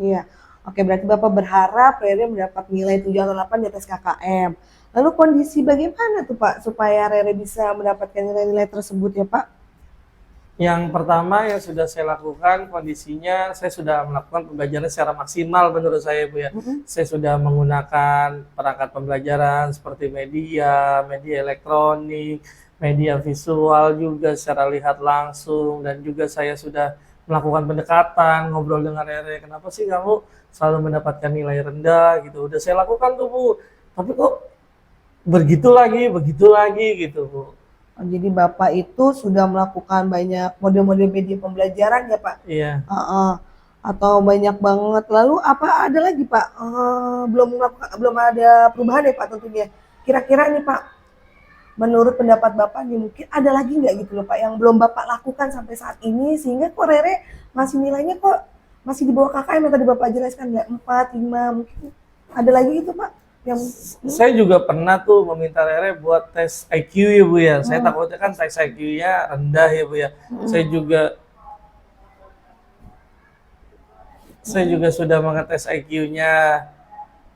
Iya. Oke, berarti Bapak berharap Rere mendapat nilai 7 atau 8 di atas KKM. Lalu kondisi bagaimana tuh Pak supaya Rere bisa mendapatkan nilai-nilai tersebut ya Pak? yang pertama yang sudah saya lakukan kondisinya saya sudah melakukan pembelajaran secara maksimal menurut saya Bu ya. Saya sudah menggunakan perangkat pembelajaran seperti media elektronik, media visual juga secara lihat langsung, dan juga saya sudah melakukan pendekatan, ngobrol dengan Rere, kenapa sih kamu selalu mendapatkan nilai rendah gitu. Udah saya lakukan tuh Bu, tapi kok begitu lagi gitu Bu. Jadi Bapak itu sudah melakukan banyak model-model media pembelajaran ya Pak? Iya. Atau banyak banget. Lalu apa ada lagi Pak? Belum ada perubahan ya Pak tentunya. Kira-kira nih Pak, menurut pendapat Bapak nih mungkin ada lagi nggak gitu loh Pak yang belum Bapak lakukan sampai saat ini sehingga kok Rere masih nilainya kok masih di bawah KKM yang tadi Bapak jelaskan, nggak 4, 5, mungkin ada lagi gitu Pak? Saya juga pernah tuh meminta Rere buat tes IQ ya Bu ya. Saya takutnya kan tes IQ-nya rendah ya Bu ya. Saya juga sudah mengetes IQ-nya.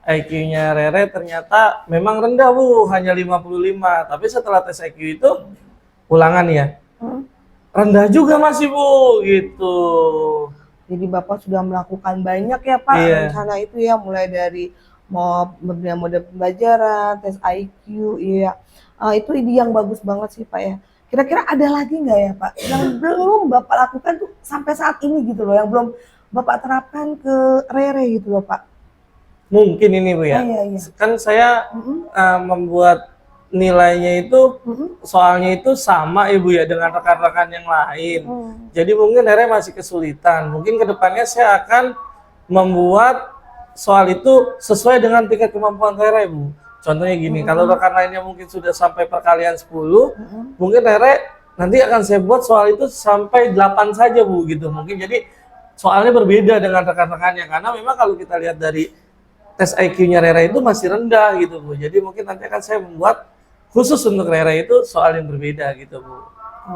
IQ-nya Rere ternyata memang rendah Bu, hanya 55. Tapi setelah tes IQ itu ulangan ya. Rendah juga masih Bu gitu. Jadi Bapak sudah melakukan banyak ya Pak rencana itu ya, mulai dari mau model pembelajaran, tes IQ, iya. Itu ide yang bagus banget sih Pak ya. Kira-kira ada lagi nggak ya Pak yang belum Bapak lakukan tuh sampai saat ini gitu loh, yang belum Bapak terapkan ke Rere gitu loh Pak? Mungkin ini Bu ya. Iya. Kan saya membuat nilainya itu soalnya itu sama Ibu ya dengan rekan-rekan yang lain. Jadi mungkin Rere masih kesulitan. Mungkin kedepannya saya akan membuat soal itu sesuai dengan tingkat kemampuan Rere Bu. Contohnya gini, kalau rekan lainnya mungkin sudah sampai perkalian 10, mungkin Rere nanti akan saya buat soal itu sampai 8 saja Bu gitu. Mungkin jadi soalnya berbeda dengan rekan-rekannya, karena memang kalau kita lihat dari tes IQ-nya Rere itu masih rendah gitu Bu. Jadi mungkin nanti akan saya membuat khusus untuk Rere itu soal yang berbeda gitu Bu.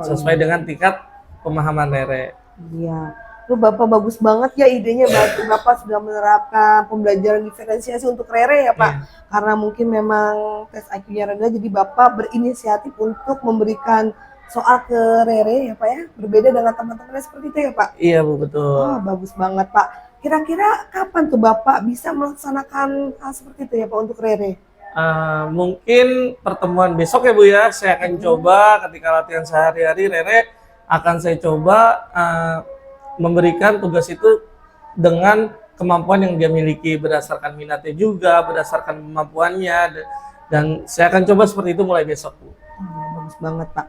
Sesuai dengan tingkat pemahaman Rere. Iya. Lu Bapak bagus banget ya idenya, Bapak sudah menerapkan pembelajaran diferensiasi untuk Rere ya Pak. Karena mungkin memang tes IQ-nya rendah, jadi Bapak berinisiatif untuk memberikan soal ke Rere ya Pak ya, berbeda dengan teman-temannya seperti itu ya Pak? Iya Bu, betul. Bagus banget Pak. Kira-kira kapan tuh Bapak bisa melaksanakan hal seperti itu ya Pak untuk Rere? Mungkin pertemuan besok ya Bu ya, saya akan coba ketika latihan sehari-hari Rere akan saya coba memberikan tugas itu dengan kemampuan yang dia miliki, berdasarkan minatnya juga, berdasarkan kemampuannya, dan saya akan coba seperti itu mulai besok Bu. Bagus banget Pak.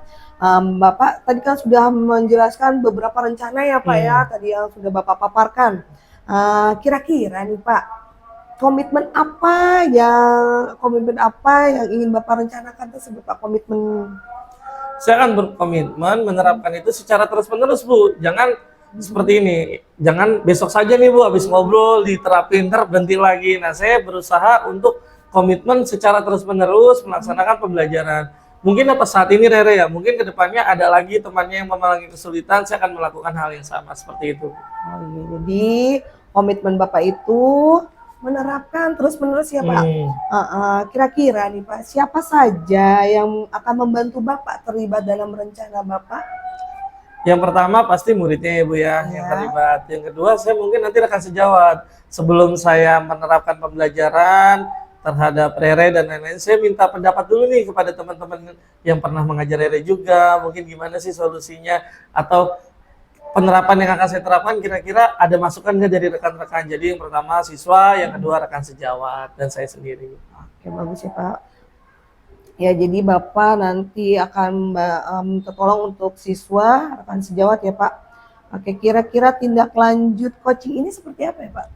Bapak tadi kan sudah menjelaskan beberapa rencana ya Pak ya, tadi yang sudah Bapak paparkan. Kira-kira nih Pak, komitmen apa yang ingin Bapak rencanakan tersebut Pak, komitmen? Saya akan berkomitmen menerapkan itu secara terus-menerus Bu. Jangan seperti ini, jangan besok saja nih Bu, habis ngobrol diterapin, berhenti lagi. Nah, saya berusaha untuk komitmen secara terus-menerus melaksanakan pembelajaran. Mungkin atas saat ini Rere ya, mungkin kedepannya ada lagi temannya yang memiliki kesulitan, saya akan melakukan hal yang sama seperti itu. Jadi komitmen Bapak itu menerapkan terus-menerus ya Pak. Kira-kira nih Pak, siapa saja yang akan membantu Bapak terlibat dalam rencana Bapak? Yang pertama pasti muridnya ya Bu ya, yang terlibat. Yang kedua saya mungkin nanti rekan sejawat. Sebelum saya menerapkan pembelajaran, terhadap Rere dan lain-lain. Saya minta pendapat dulu nih kepada teman-teman yang pernah mengajar Rere juga, mungkin gimana sih solusinya atau penerapan yang akan saya terapkan, kira-kira ada masukan nggak dari rekan-rekan. Jadi yang pertama siswa, yang kedua rekan sejawat, dan saya sendiri. Oke, bagus ya Pak. Ya, jadi Bapak nanti akan minta tolong untuk siswa, rekan sejawat ya Pak. Oke, kira-kira tindak lanjut coaching ini seperti apa ya Pak?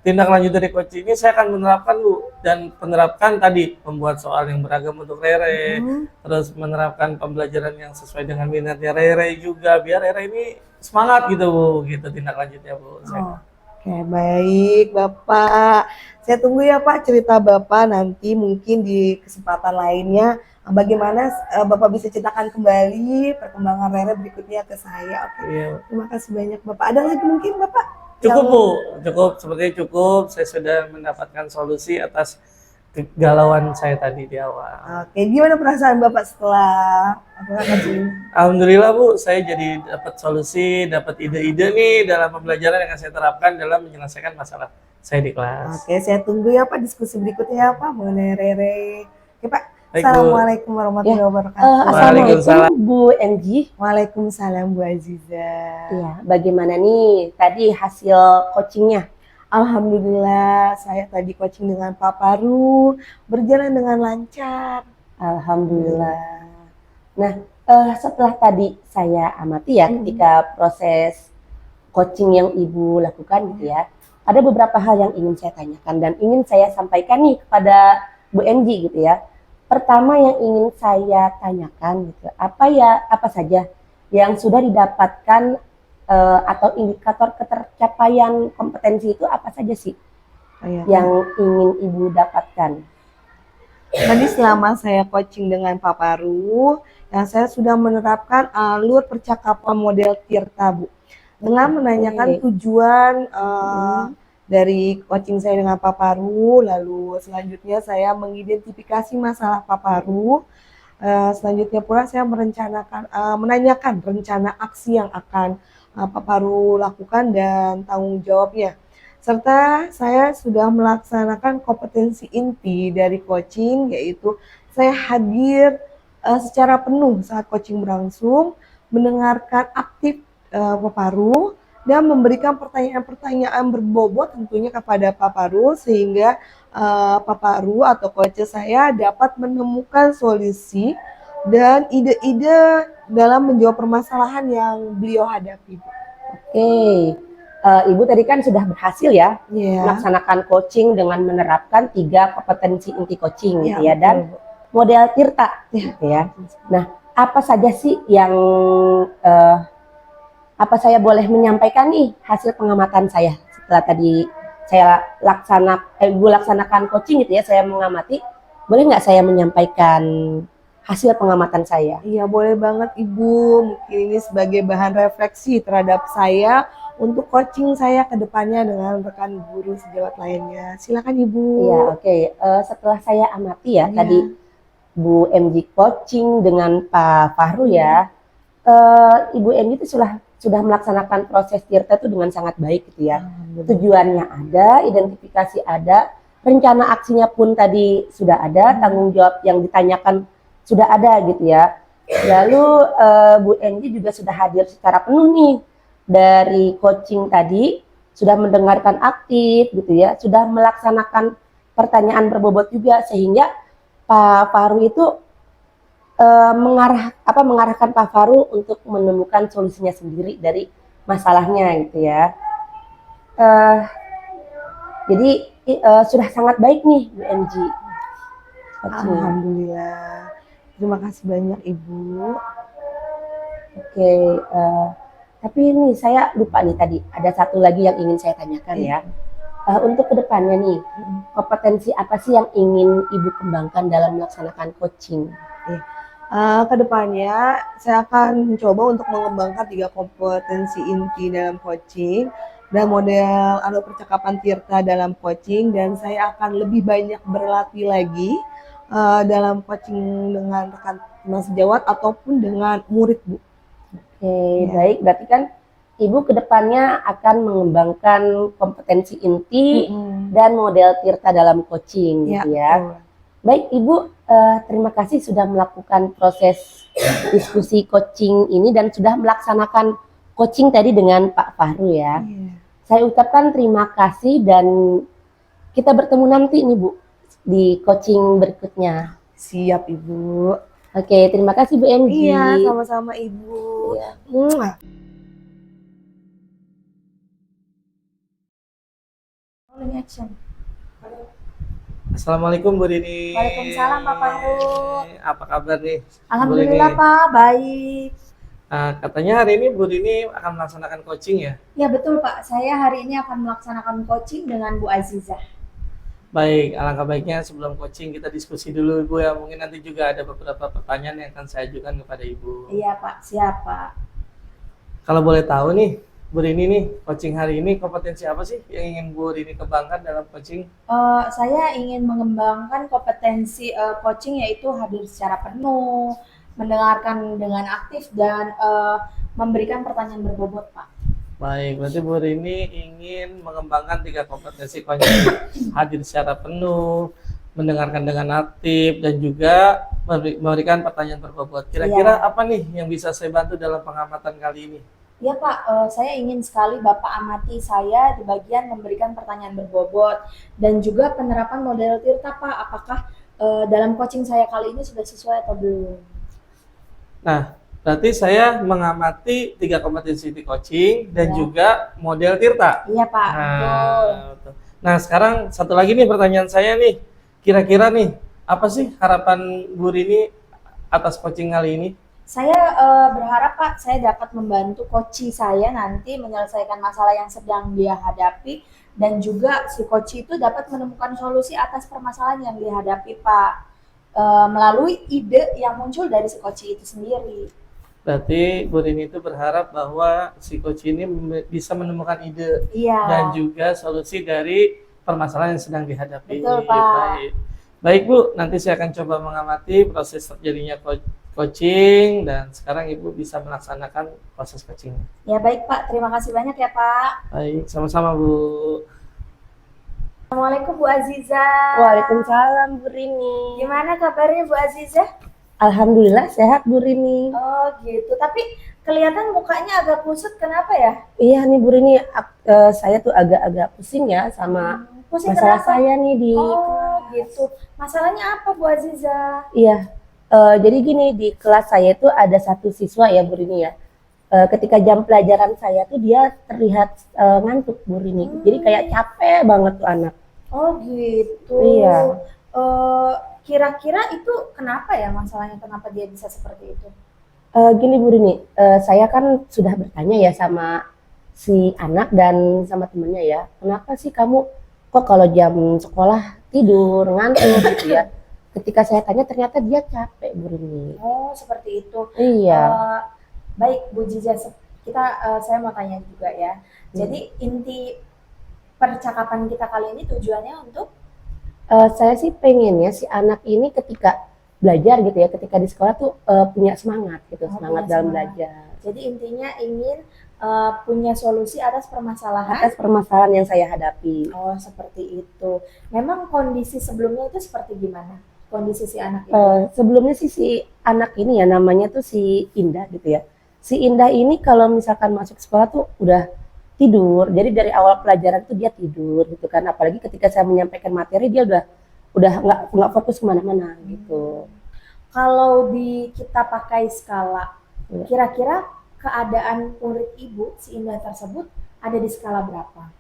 Tindak lanjut dari coaching ini saya akan menerapkan Bu, dan penerapkan tadi membuat soal yang beragam untuk Rere, terus menerapkan pembelajaran yang sesuai dengan minatnya Rere juga, biar Rere ini semangat gitu Bu, gitu tindak lanjutnya Bu. Oke, baik Bapak. Saya tunggu ya Pak cerita Bapak nanti mungkin di kesempatan lainnya bagaimana Bapak bisa ceritakan kembali perkembangan Rere berikutnya ke saya. Oke. Iya. Terima kasih banyak Bapak. Ada lagi mungkin Bapak? Cukup Bu, cukup, sepertinya cukup. Saya sudah mendapatkan solusi atas kegalauan saya tadi di awal. Oke, gimana perasaan Bapak setelah coaching? Alhamdulillah Bu, saya jadi dapat solusi, dapat ide-ide nih dalam pembelajaran yang akan saya terapkan dalam menyelesaikan masalah saya di kelas. Oke, saya tunggu ya Pak diskusi berikutnya ya Pak mengenai Rere. Oke Pak. Baik, Bu. Assalamualaikum warahmatullahi wabarakatuh. Assalamualaikum Waalaikumsalam. Bu Enji. Waalaikumsalam Bu Aziza. Iya, bagaimana nih tadi hasil coachingnya? Alhamdulillah saya tadi coaching dengan Pak Paru berjalan dengan lancar. Alhamdulillah. Nah, setelah tadi saya amati ya ketika proses coaching yang Ibu lakukan gitu ya, ada beberapa hal yang ingin saya tanyakan dan ingin saya sampaikan nih kepada Bu Enji gitu ya. Pertama yang ingin saya tanyakan gitu, apa saja yang sudah didapatkan atau indikator ketercapaian kompetensi itu apa saja sih yang ingin Ibu dapatkan? Tadi selama saya coaching dengan Pak Paru, yang saya sudah menerapkan alur percakapan model Tirta Bu, dengan menanyakan tujuan dari coaching saya dengan Pak Paru, lalu selanjutnya saya mengidentifikasi masalah Pak Paru. Selanjutnya pula saya menanyakan rencana aksi yang akan Pak Paru lakukan dan tanggung jawabnya. Serta saya sudah melaksanakan kompetensi inti dari coaching, yaitu saya hadir secara penuh saat coaching berlangsung, mendengarkan aktif Pak Paru, dan memberikan pertanyaan-pertanyaan berbobot tentunya kepada Pak Paru sehingga Pak Paru atau coach saya dapat menemukan solusi dan ide-ide dalam menjawab permasalahan yang beliau hadapi. Oke, Ibu tadi kan sudah berhasil ya melaksanakan coaching dengan menerapkan 3 kompetensi inti coaching gitu ya, dan model Tirta gitu ya. Nah, apa saja sih yang apa saya boleh menyampaikan nih hasil pengamatan saya setelah tadi saya laksanakan coaching gitu ya, saya mengamati, boleh nggak saya menyampaikan hasil pengamatan saya? Iya, boleh banget Ibu, mungkin ini sebagai bahan refleksi terhadap saya untuk coaching saya ke depannya dengan rekan guru sejawat lainnya. Silakan Ibu. Iya, oke. Setelah saya amati ya tadi Bu MJ coaching dengan Pak Fahru ya, Ibu MJ itu sudah melaksanakan proses Tirta itu dengan sangat baik gitu ya. Tujuannya ada, identifikasi ada, rencana aksinya pun tadi sudah ada, tanggung jawab yang ditanyakan sudah ada gitu ya. Lalu Bu MJ juga sudah hadir secara penuh nih dari coaching tadi, sudah mendengarkan aktif gitu ya, sudah melaksanakan pertanyaan berbobot juga, sehingga Pak Fahru itu mengarahkan Pak Fahru untuk menemukan solusinya sendiri dari masalahnya gitu ya. Jadi sudah sangat baik nih Bu MJ. Alhamdulillah. Terima kasih banyak Ibu. Oke, tapi ini saya lupa nih tadi, ada satu lagi yang ingin saya tanyakan ya. Untuk kedepannya nih, kompetensi apa sih yang ingin Ibu kembangkan dalam melaksanakan coaching? Kedepannya saya akan mencoba untuk mengembangkan 3 kompetensi inti dalam coaching dan model alur percakapan Tirta dalam coaching, dan saya akan lebih banyak berlatih lagi dalam coaching dengan rekan sejawat ataupun dengan murid Bu. Oke, baik. Berarti kan Ibu kedepannya akan mengembangkan kompetensi inti Mm-mm. dan model Tirta dalam coaching Ya, gitu ya. betul. Baik Ibu, terima kasih sudah melakukan proses diskusi coaching ini dan sudah melaksanakan coaching tadi dengan Pak Fahru ya. Iya. Saya ucapkan terima kasih dan kita bertemu nanti nih Bu di coaching berikutnya. Siap Ibu. Oke, terima kasih Bu MG. Iya, sama-sama Ibu. Iya. Muah. Rolling action. Assalamualaikum Bu Rini. Waalaikumsalam, Pak Fahru. Apa kabar nih? Alhamdulillah Bu Rini? Pak, baik. Katanya hari ini Bu Rini akan melaksanakan coaching ya? Ya betul Pak, saya hari ini akan melaksanakan coaching dengan Bu Azizah. Baik, alangkah baiknya sebelum coaching kita diskusi dulu Ibu ya. Mungkin nanti juga ada beberapa pertanyaan yang akan saya ajukan kepada Ibu. Iya Pak, siap Pak. Kalau boleh tahu nih, Bu Rini nih, coaching hari ini kompetensi apa sih yang ingin Bu Rini kembangkan dalam coaching? Saya ingin mengembangkan kompetensi coaching yaitu hadir secara penuh, mendengarkan dengan aktif dan memberikan pertanyaan berbobot Pak. Baik, berarti Bu Rini ingin mengembangkan 3 kompetensi coaching, hadir secara penuh, mendengarkan dengan aktif, dan juga memberikan pertanyaan berbobot. Kira-kira apa nih yang bisa saya bantu dalam pengamatan kali ini? Ya Pak, saya ingin sekali Bapak amati saya di bagian memberikan pertanyaan berbobot dan juga penerapan model Tirta Pak. Apakah dalam coaching saya kali ini sudah sesuai atau belum? Nah, berarti saya mengamati 3 kompetensi di coaching dan Ya. juga model Tirta. Iya Pak, betul. Betul. Nah, sekarang satu lagi nih pertanyaan saya nih. Kira-kira nih, apa sih harapan Bu Rini atas coaching kali ini? Saya berharap Pak, saya dapat membantu coach saya nanti menyelesaikan masalah yang sedang dia hadapi dan juga si coach itu dapat menemukan solusi atas permasalahan yang dihadapi Pak melalui ide yang muncul dari si coach itu sendiri. Berarti Bu Rini itu berharap bahwa si coach ini bisa menemukan ide Iya. dan juga solusi dari permasalahan yang sedang dihadapi. Betul, Pak. Baik. Baik Bu, nanti saya akan coba mengamati proses terjadinya coaching dan sekarang Ibu bisa melaksanakan proses coaching. Ya baik Pak, terima kasih banyak ya Pak. Baik, sama-sama Bu. Assalamualaikum Bu Azizah. Waalaikumsalam Bu Rini. Gimana kabarnya Bu Azizah? Alhamdulillah sehat Bu Rini. Oh gitu, tapi kelihatan mukanya agak kusut, kenapa ya? Iya nih Bu Rini, saya tuh agak-agak pusing ya sama Pusing masalah kenapa? saya nih di Oh gitu, masalahnya apa Bu Azizah? Iya, jadi gini di kelas saya itu ada satu siswa ya Bu Rini ya. Ketika jam pelajaran saya tuh dia terlihat ngantuk Bu Rini. Jadi kayak capek banget tuh anak. Oh gitu. Iya. Kira-kira itu kenapa ya masalahnya, kenapa dia bisa seperti itu? Gini Bu Rini, saya kan sudah bertanya ya sama si anak dan sama temennya ya. Kenapa sih kamu kok kalau jam sekolah tidur ngantuk gitu ya? Ketika saya tanya ternyata dia capek Bu Rini. Oh seperti itu. Iya. Baik Bu Ziza, saya mau tanya juga ya. Jadi inti percakapan kita kali ini tujuannya untuk Saya sih pengennya si anak ini ketika belajar gitu ya, ketika di sekolah tuh punya semangat gitu, semangat punya dalam semangat. belajar. Jadi intinya ingin punya solusi atas permasalahan. Atas permasalahan yang saya hadapi. Oh seperti itu. Memang kondisi sebelumnya itu seperti gimana? Kondisi si anak itu? Sebelumnya sih si anak ini ya namanya tuh si Indah gitu ya. Si Indah ini kalau misalkan masuk sekolah tuh udah tidur. Jadi dari awal pelajaran tuh dia tidur gitu kan. Apalagi ketika saya menyampaikan materi dia udah nggak fokus kemana-mana gitu. Kalau kita pakai skala, Iya. kira-kira keadaan murid ibu si Indah tersebut ada di skala berapa?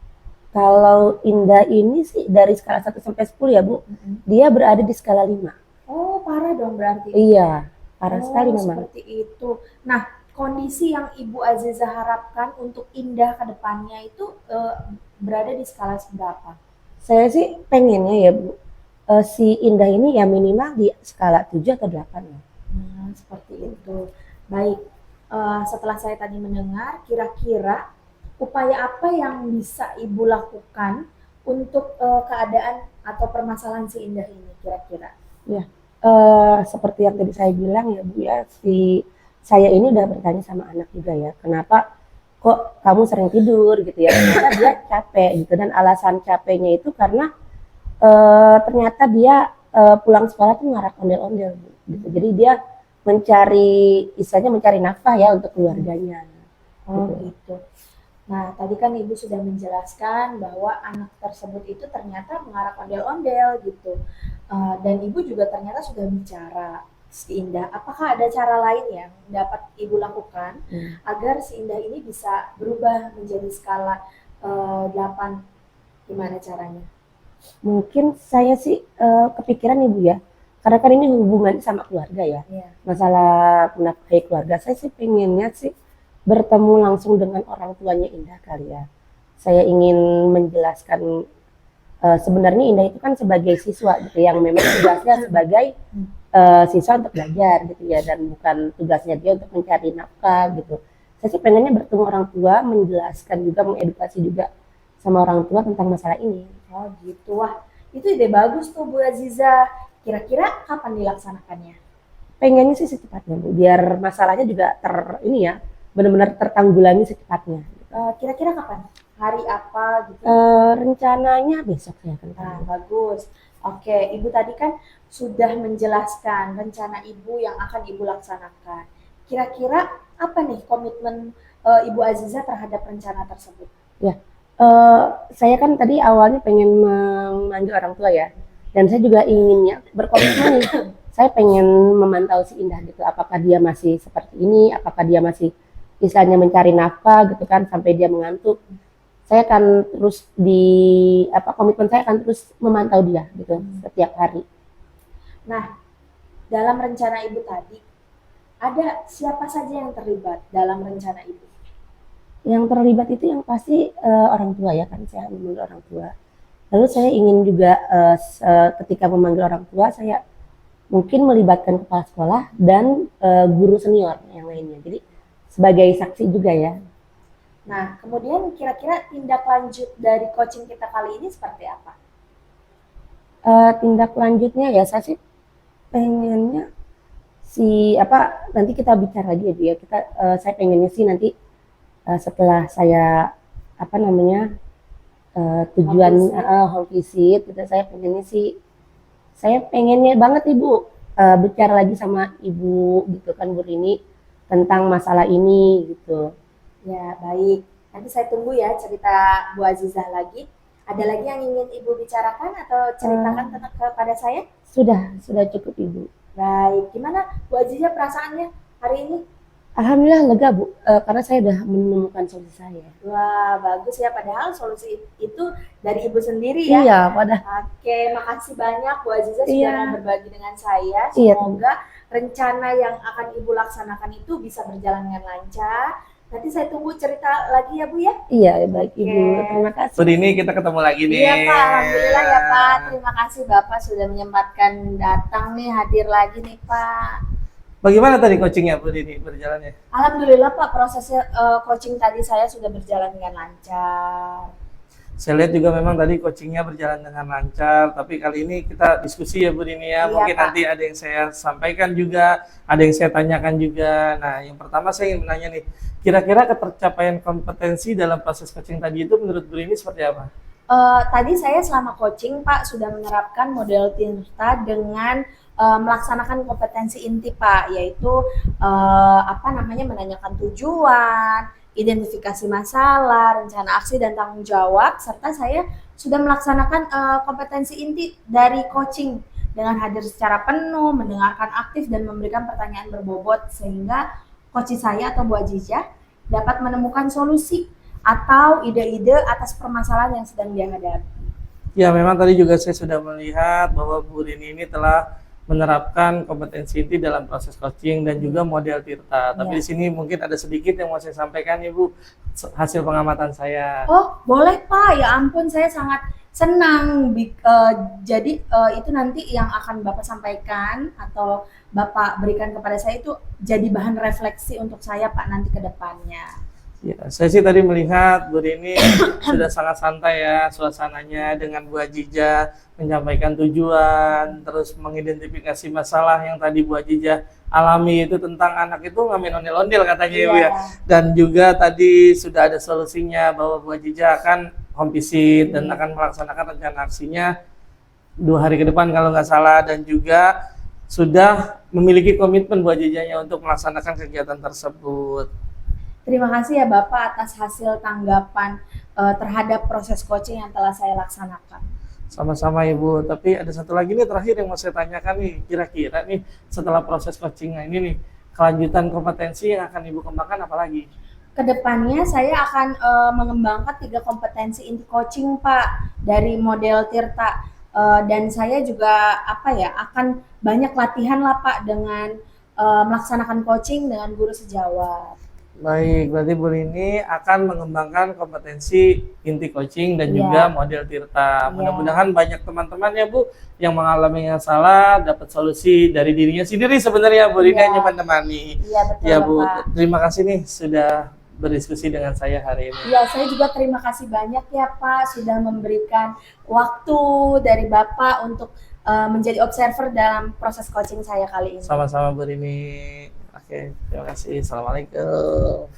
Kalau Indah ini sih dari skala 1 sampai 10 ya Bu, dia berada di skala 5. Oh parah dong berarti. Iya, parah sekali memang. Seperti itu. Nah kondisi yang Ibu Azizah harapkan untuk Indah ke depannya itu berada di skala berapa? Saya sih pengennya ya Bu, si Indah ini ya minimal di skala 7 atau 8 ya. Seperti itu. Baik, setelah saya tadi mendengar, kira-kira upaya apa yang bisa Ibu lakukan untuk keadaan atau permasalahan si Indah ini kira-kira? Seperti yang tadi saya bilang ya Bu ya, saya ini udah bertanya sama anak juga ya, kenapa kok kamu sering tidur gitu ya, ternyata dia capek gitu, dan alasan capeknya itu karena ternyata dia pulang sekolah tuh ngarak ondel-ondel gitu, jadi dia mencari, istilahnya mencari nafkah ya untuk keluarganya. Oh gitu. Nah, tadi kan Ibu sudah menjelaskan bahwa anak tersebut itu ternyata mengarah ondel-ondel gitu. Dan Ibu juga ternyata sudah bicara si Indah. Apakah ada cara lain yang dapat Ibu lakukan agar si Indah ini bisa berubah menjadi skala 8? Gimana caranya? Mungkin saya sih kepikiran Ibu ya, karena kan ini hubungannya sama keluarga ya, Iya. masalah menafkahi keluarga, saya sih pengennya sih bertemu langsung dengan orang tuanya Indah kali ya. Saya ingin menjelaskan sebenarnya Indah itu kan sebagai siswa gitu, yang memang tugasnya sebagai siswa untuk belajar gitu ya, dan bukan tugasnya dia untuk mencari nafkah gitu. Saya sih pengennya bertemu orang tua, menjelaskan juga, mengedukasi juga sama orang tua tentang masalah ini. Oh gitu. Wah, itu ide bagus tuh Bu Aziza. Kira-kira kapan dilaksanakannya? Pengennya sih secepatnya Bu, biar masalahnya juga ini ya, benar-benar tertanggulangi secepatnya. Kira-kira kapan? Hari apa gitu? Rencananya besok saya akan Nah, tahu. bagus. Oke, Ibu tadi kan sudah menjelaskan rencana Ibu yang akan Ibu laksanakan. Kira-kira apa nih komitmen Ibu Aziza terhadap rencana tersebut? Saya kan tadi awalnya pengen memanggil orang tua ya, dan saya juga inginnya berkomitmen nih. Saya pengen memantau si Indah gitu, apakah dia masih seperti ini, apakah dia masih misalnya mencari nafkah gitu kan sampai dia mengantuk. Saya akan terus komitmen saya akan terus memantau dia gitu setiap hari. Nah, dalam rencana Ibu tadi, ada siapa saja yang terlibat dalam rencana Ibu? Yang terlibat itu yang pasti orang tua ya kan, saya memanggil orang tua. Lalu saya ingin juga ketika memanggil orang tua, saya mungkin melibatkan kepala sekolah dan guru senior yang lainnya. Jadi sebagai saksi juga ya. Nah, kemudian kira-kira tindak lanjut dari coaching kita kali ini seperti apa? Tindak lanjutnya ya saya sih pengennya nanti kita bicara lagi ya Bu ya. Saya pengennya sih nanti setelah saya tujuan home visit gitu, saya pengennya banget Ibu bicara lagi sama Ibu gitu kan Bu Rini tentang masalah ini gitu. Ya, baik. Nanti saya tunggu ya cerita Bu Azizah lagi. Ada lagi yang ingin Ibu bicarakan atau ceritakan kepada saya? Sudah cukup Ibu. Baik, gimana Bu Azizah perasaannya hari ini? Alhamdulillah lega Bu, karena saya udah menemukan solusi saya. Wah, bagus ya. Padahal solusi itu dari Ibu sendiri ya. Iya, padahal. Oke, makasih banyak Bu Azizah sudah Iya. mau berbagi dengan saya. Iya, Semoga rencana yang akan Ibu laksanakan itu bisa berjalan dengan lancar. Nanti saya tunggu cerita lagi ya Bu ya. Iya, baik Ibu. Oke. Terima kasih. Bu Rini, kita ketemu lagi nih. Iya Pak, alhamdulillah ya Pak. Terima kasih Bapak sudah menyempatkan datang nih, hadir lagi nih Pak. Bagaimana tadi coachingnya Bu Rini berjalannya? Alhamdulillah Pak, prosesnya coaching tadi saya sudah berjalan dengan lancar. Saya lihat juga memang tadi coachingnya berjalan dengan lancar, tapi kali ini kita diskusi ya Bu Rini ya. Iya, Mungkin Pak. nanti ada yang saya sampaikan juga, ada yang saya tanyakan juga. Nah, yang pertama saya ingin menanya nih, kira-kira ketercapaian kompetensi dalam proses coaching tadi itu menurut Bu Rini seperti apa? Tadi saya selama coaching Pak sudah menerapkan model Tirta dengan melaksanakan kompetensi inti Pak, yaitu menanyakan tujuan, identifikasi masalah, rencana aksi dan tanggung jawab, serta saya sudah melaksanakan kompetensi inti dari coaching dengan hadir secara penuh, mendengarkan aktif dan memberikan pertanyaan berbobot sehingga coach saya atau Bu Azizah dapat menemukan solusi atau ide-ide atas permasalahan yang sedang dia hadapi. Ya, memang tadi juga saya sudah melihat bahwa Bu Rini ini telah menerapkan kompetensi inti dalam proses coaching dan juga model Tirta. Tapi Ya. di sini mungkin ada sedikit yang mau saya sampaikan Ibu, hasil pengamatan saya. Oh, boleh Pak. Ya ampun, saya sangat senang. Jadi itu nanti yang akan Bapak sampaikan atau Bapak berikan kepada saya itu jadi bahan refleksi untuk saya Pak nanti ke depannya. Ya, saya sih tadi melihat Bu Rini sudah sangat santai ya suasananya dengan Bu Ajijah menyampaikan tujuan, terus mengidentifikasi masalah yang tadi Bu Ajijah alami itu tentang anak itu ngamen ondel-ondel katanya ya Bu ya. Dan juga tadi sudah ada solusinya bahwa Bu Ajijah akan home visit dan akan melaksanakan rencana aksinya 2 hari ke depan kalau nggak salah, dan juga sudah memiliki komitmen Bu Ajijahnya untuk melaksanakan kegiatan tersebut. Terima kasih ya Bapak atas hasil tanggapan terhadap proses coaching yang telah saya laksanakan. Sama-sama Ibu, tapi ada satu lagi nih terakhir yang mau saya tanyakan nih, kira-kira nih setelah proses coaching ini nih, kelanjutan kompetensi yang akan Ibu kembangkan apa lagi? Kedepannya saya akan mengembangkan 3 kompetensi inti coaching Pak dari model Tirta. Dan saya juga akan banyak latihan lah Pak dengan melaksanakan coaching dengan guru sejawat. Baik, berarti Bu Rini akan mengembangkan kompetensi inti coaching dan juga model Tirta. Mudah-mudahan banyak teman-teman ya Bu yang mengalami yang salah dapat solusi dari dirinya sendiri sebenarnya. Bu Rini hanya menemani. Iya betul Ya Bu, Bapak. terima kasih nih sudah berdiskusi dengan saya hari ini. Ya, saya juga terima kasih banyak ya Pak sudah memberikan waktu dari Bapak untuk menjadi observer dalam proses coaching saya kali ini. Sama-sama Bu Rini. Oke, terima kasih. Assalamualaikum.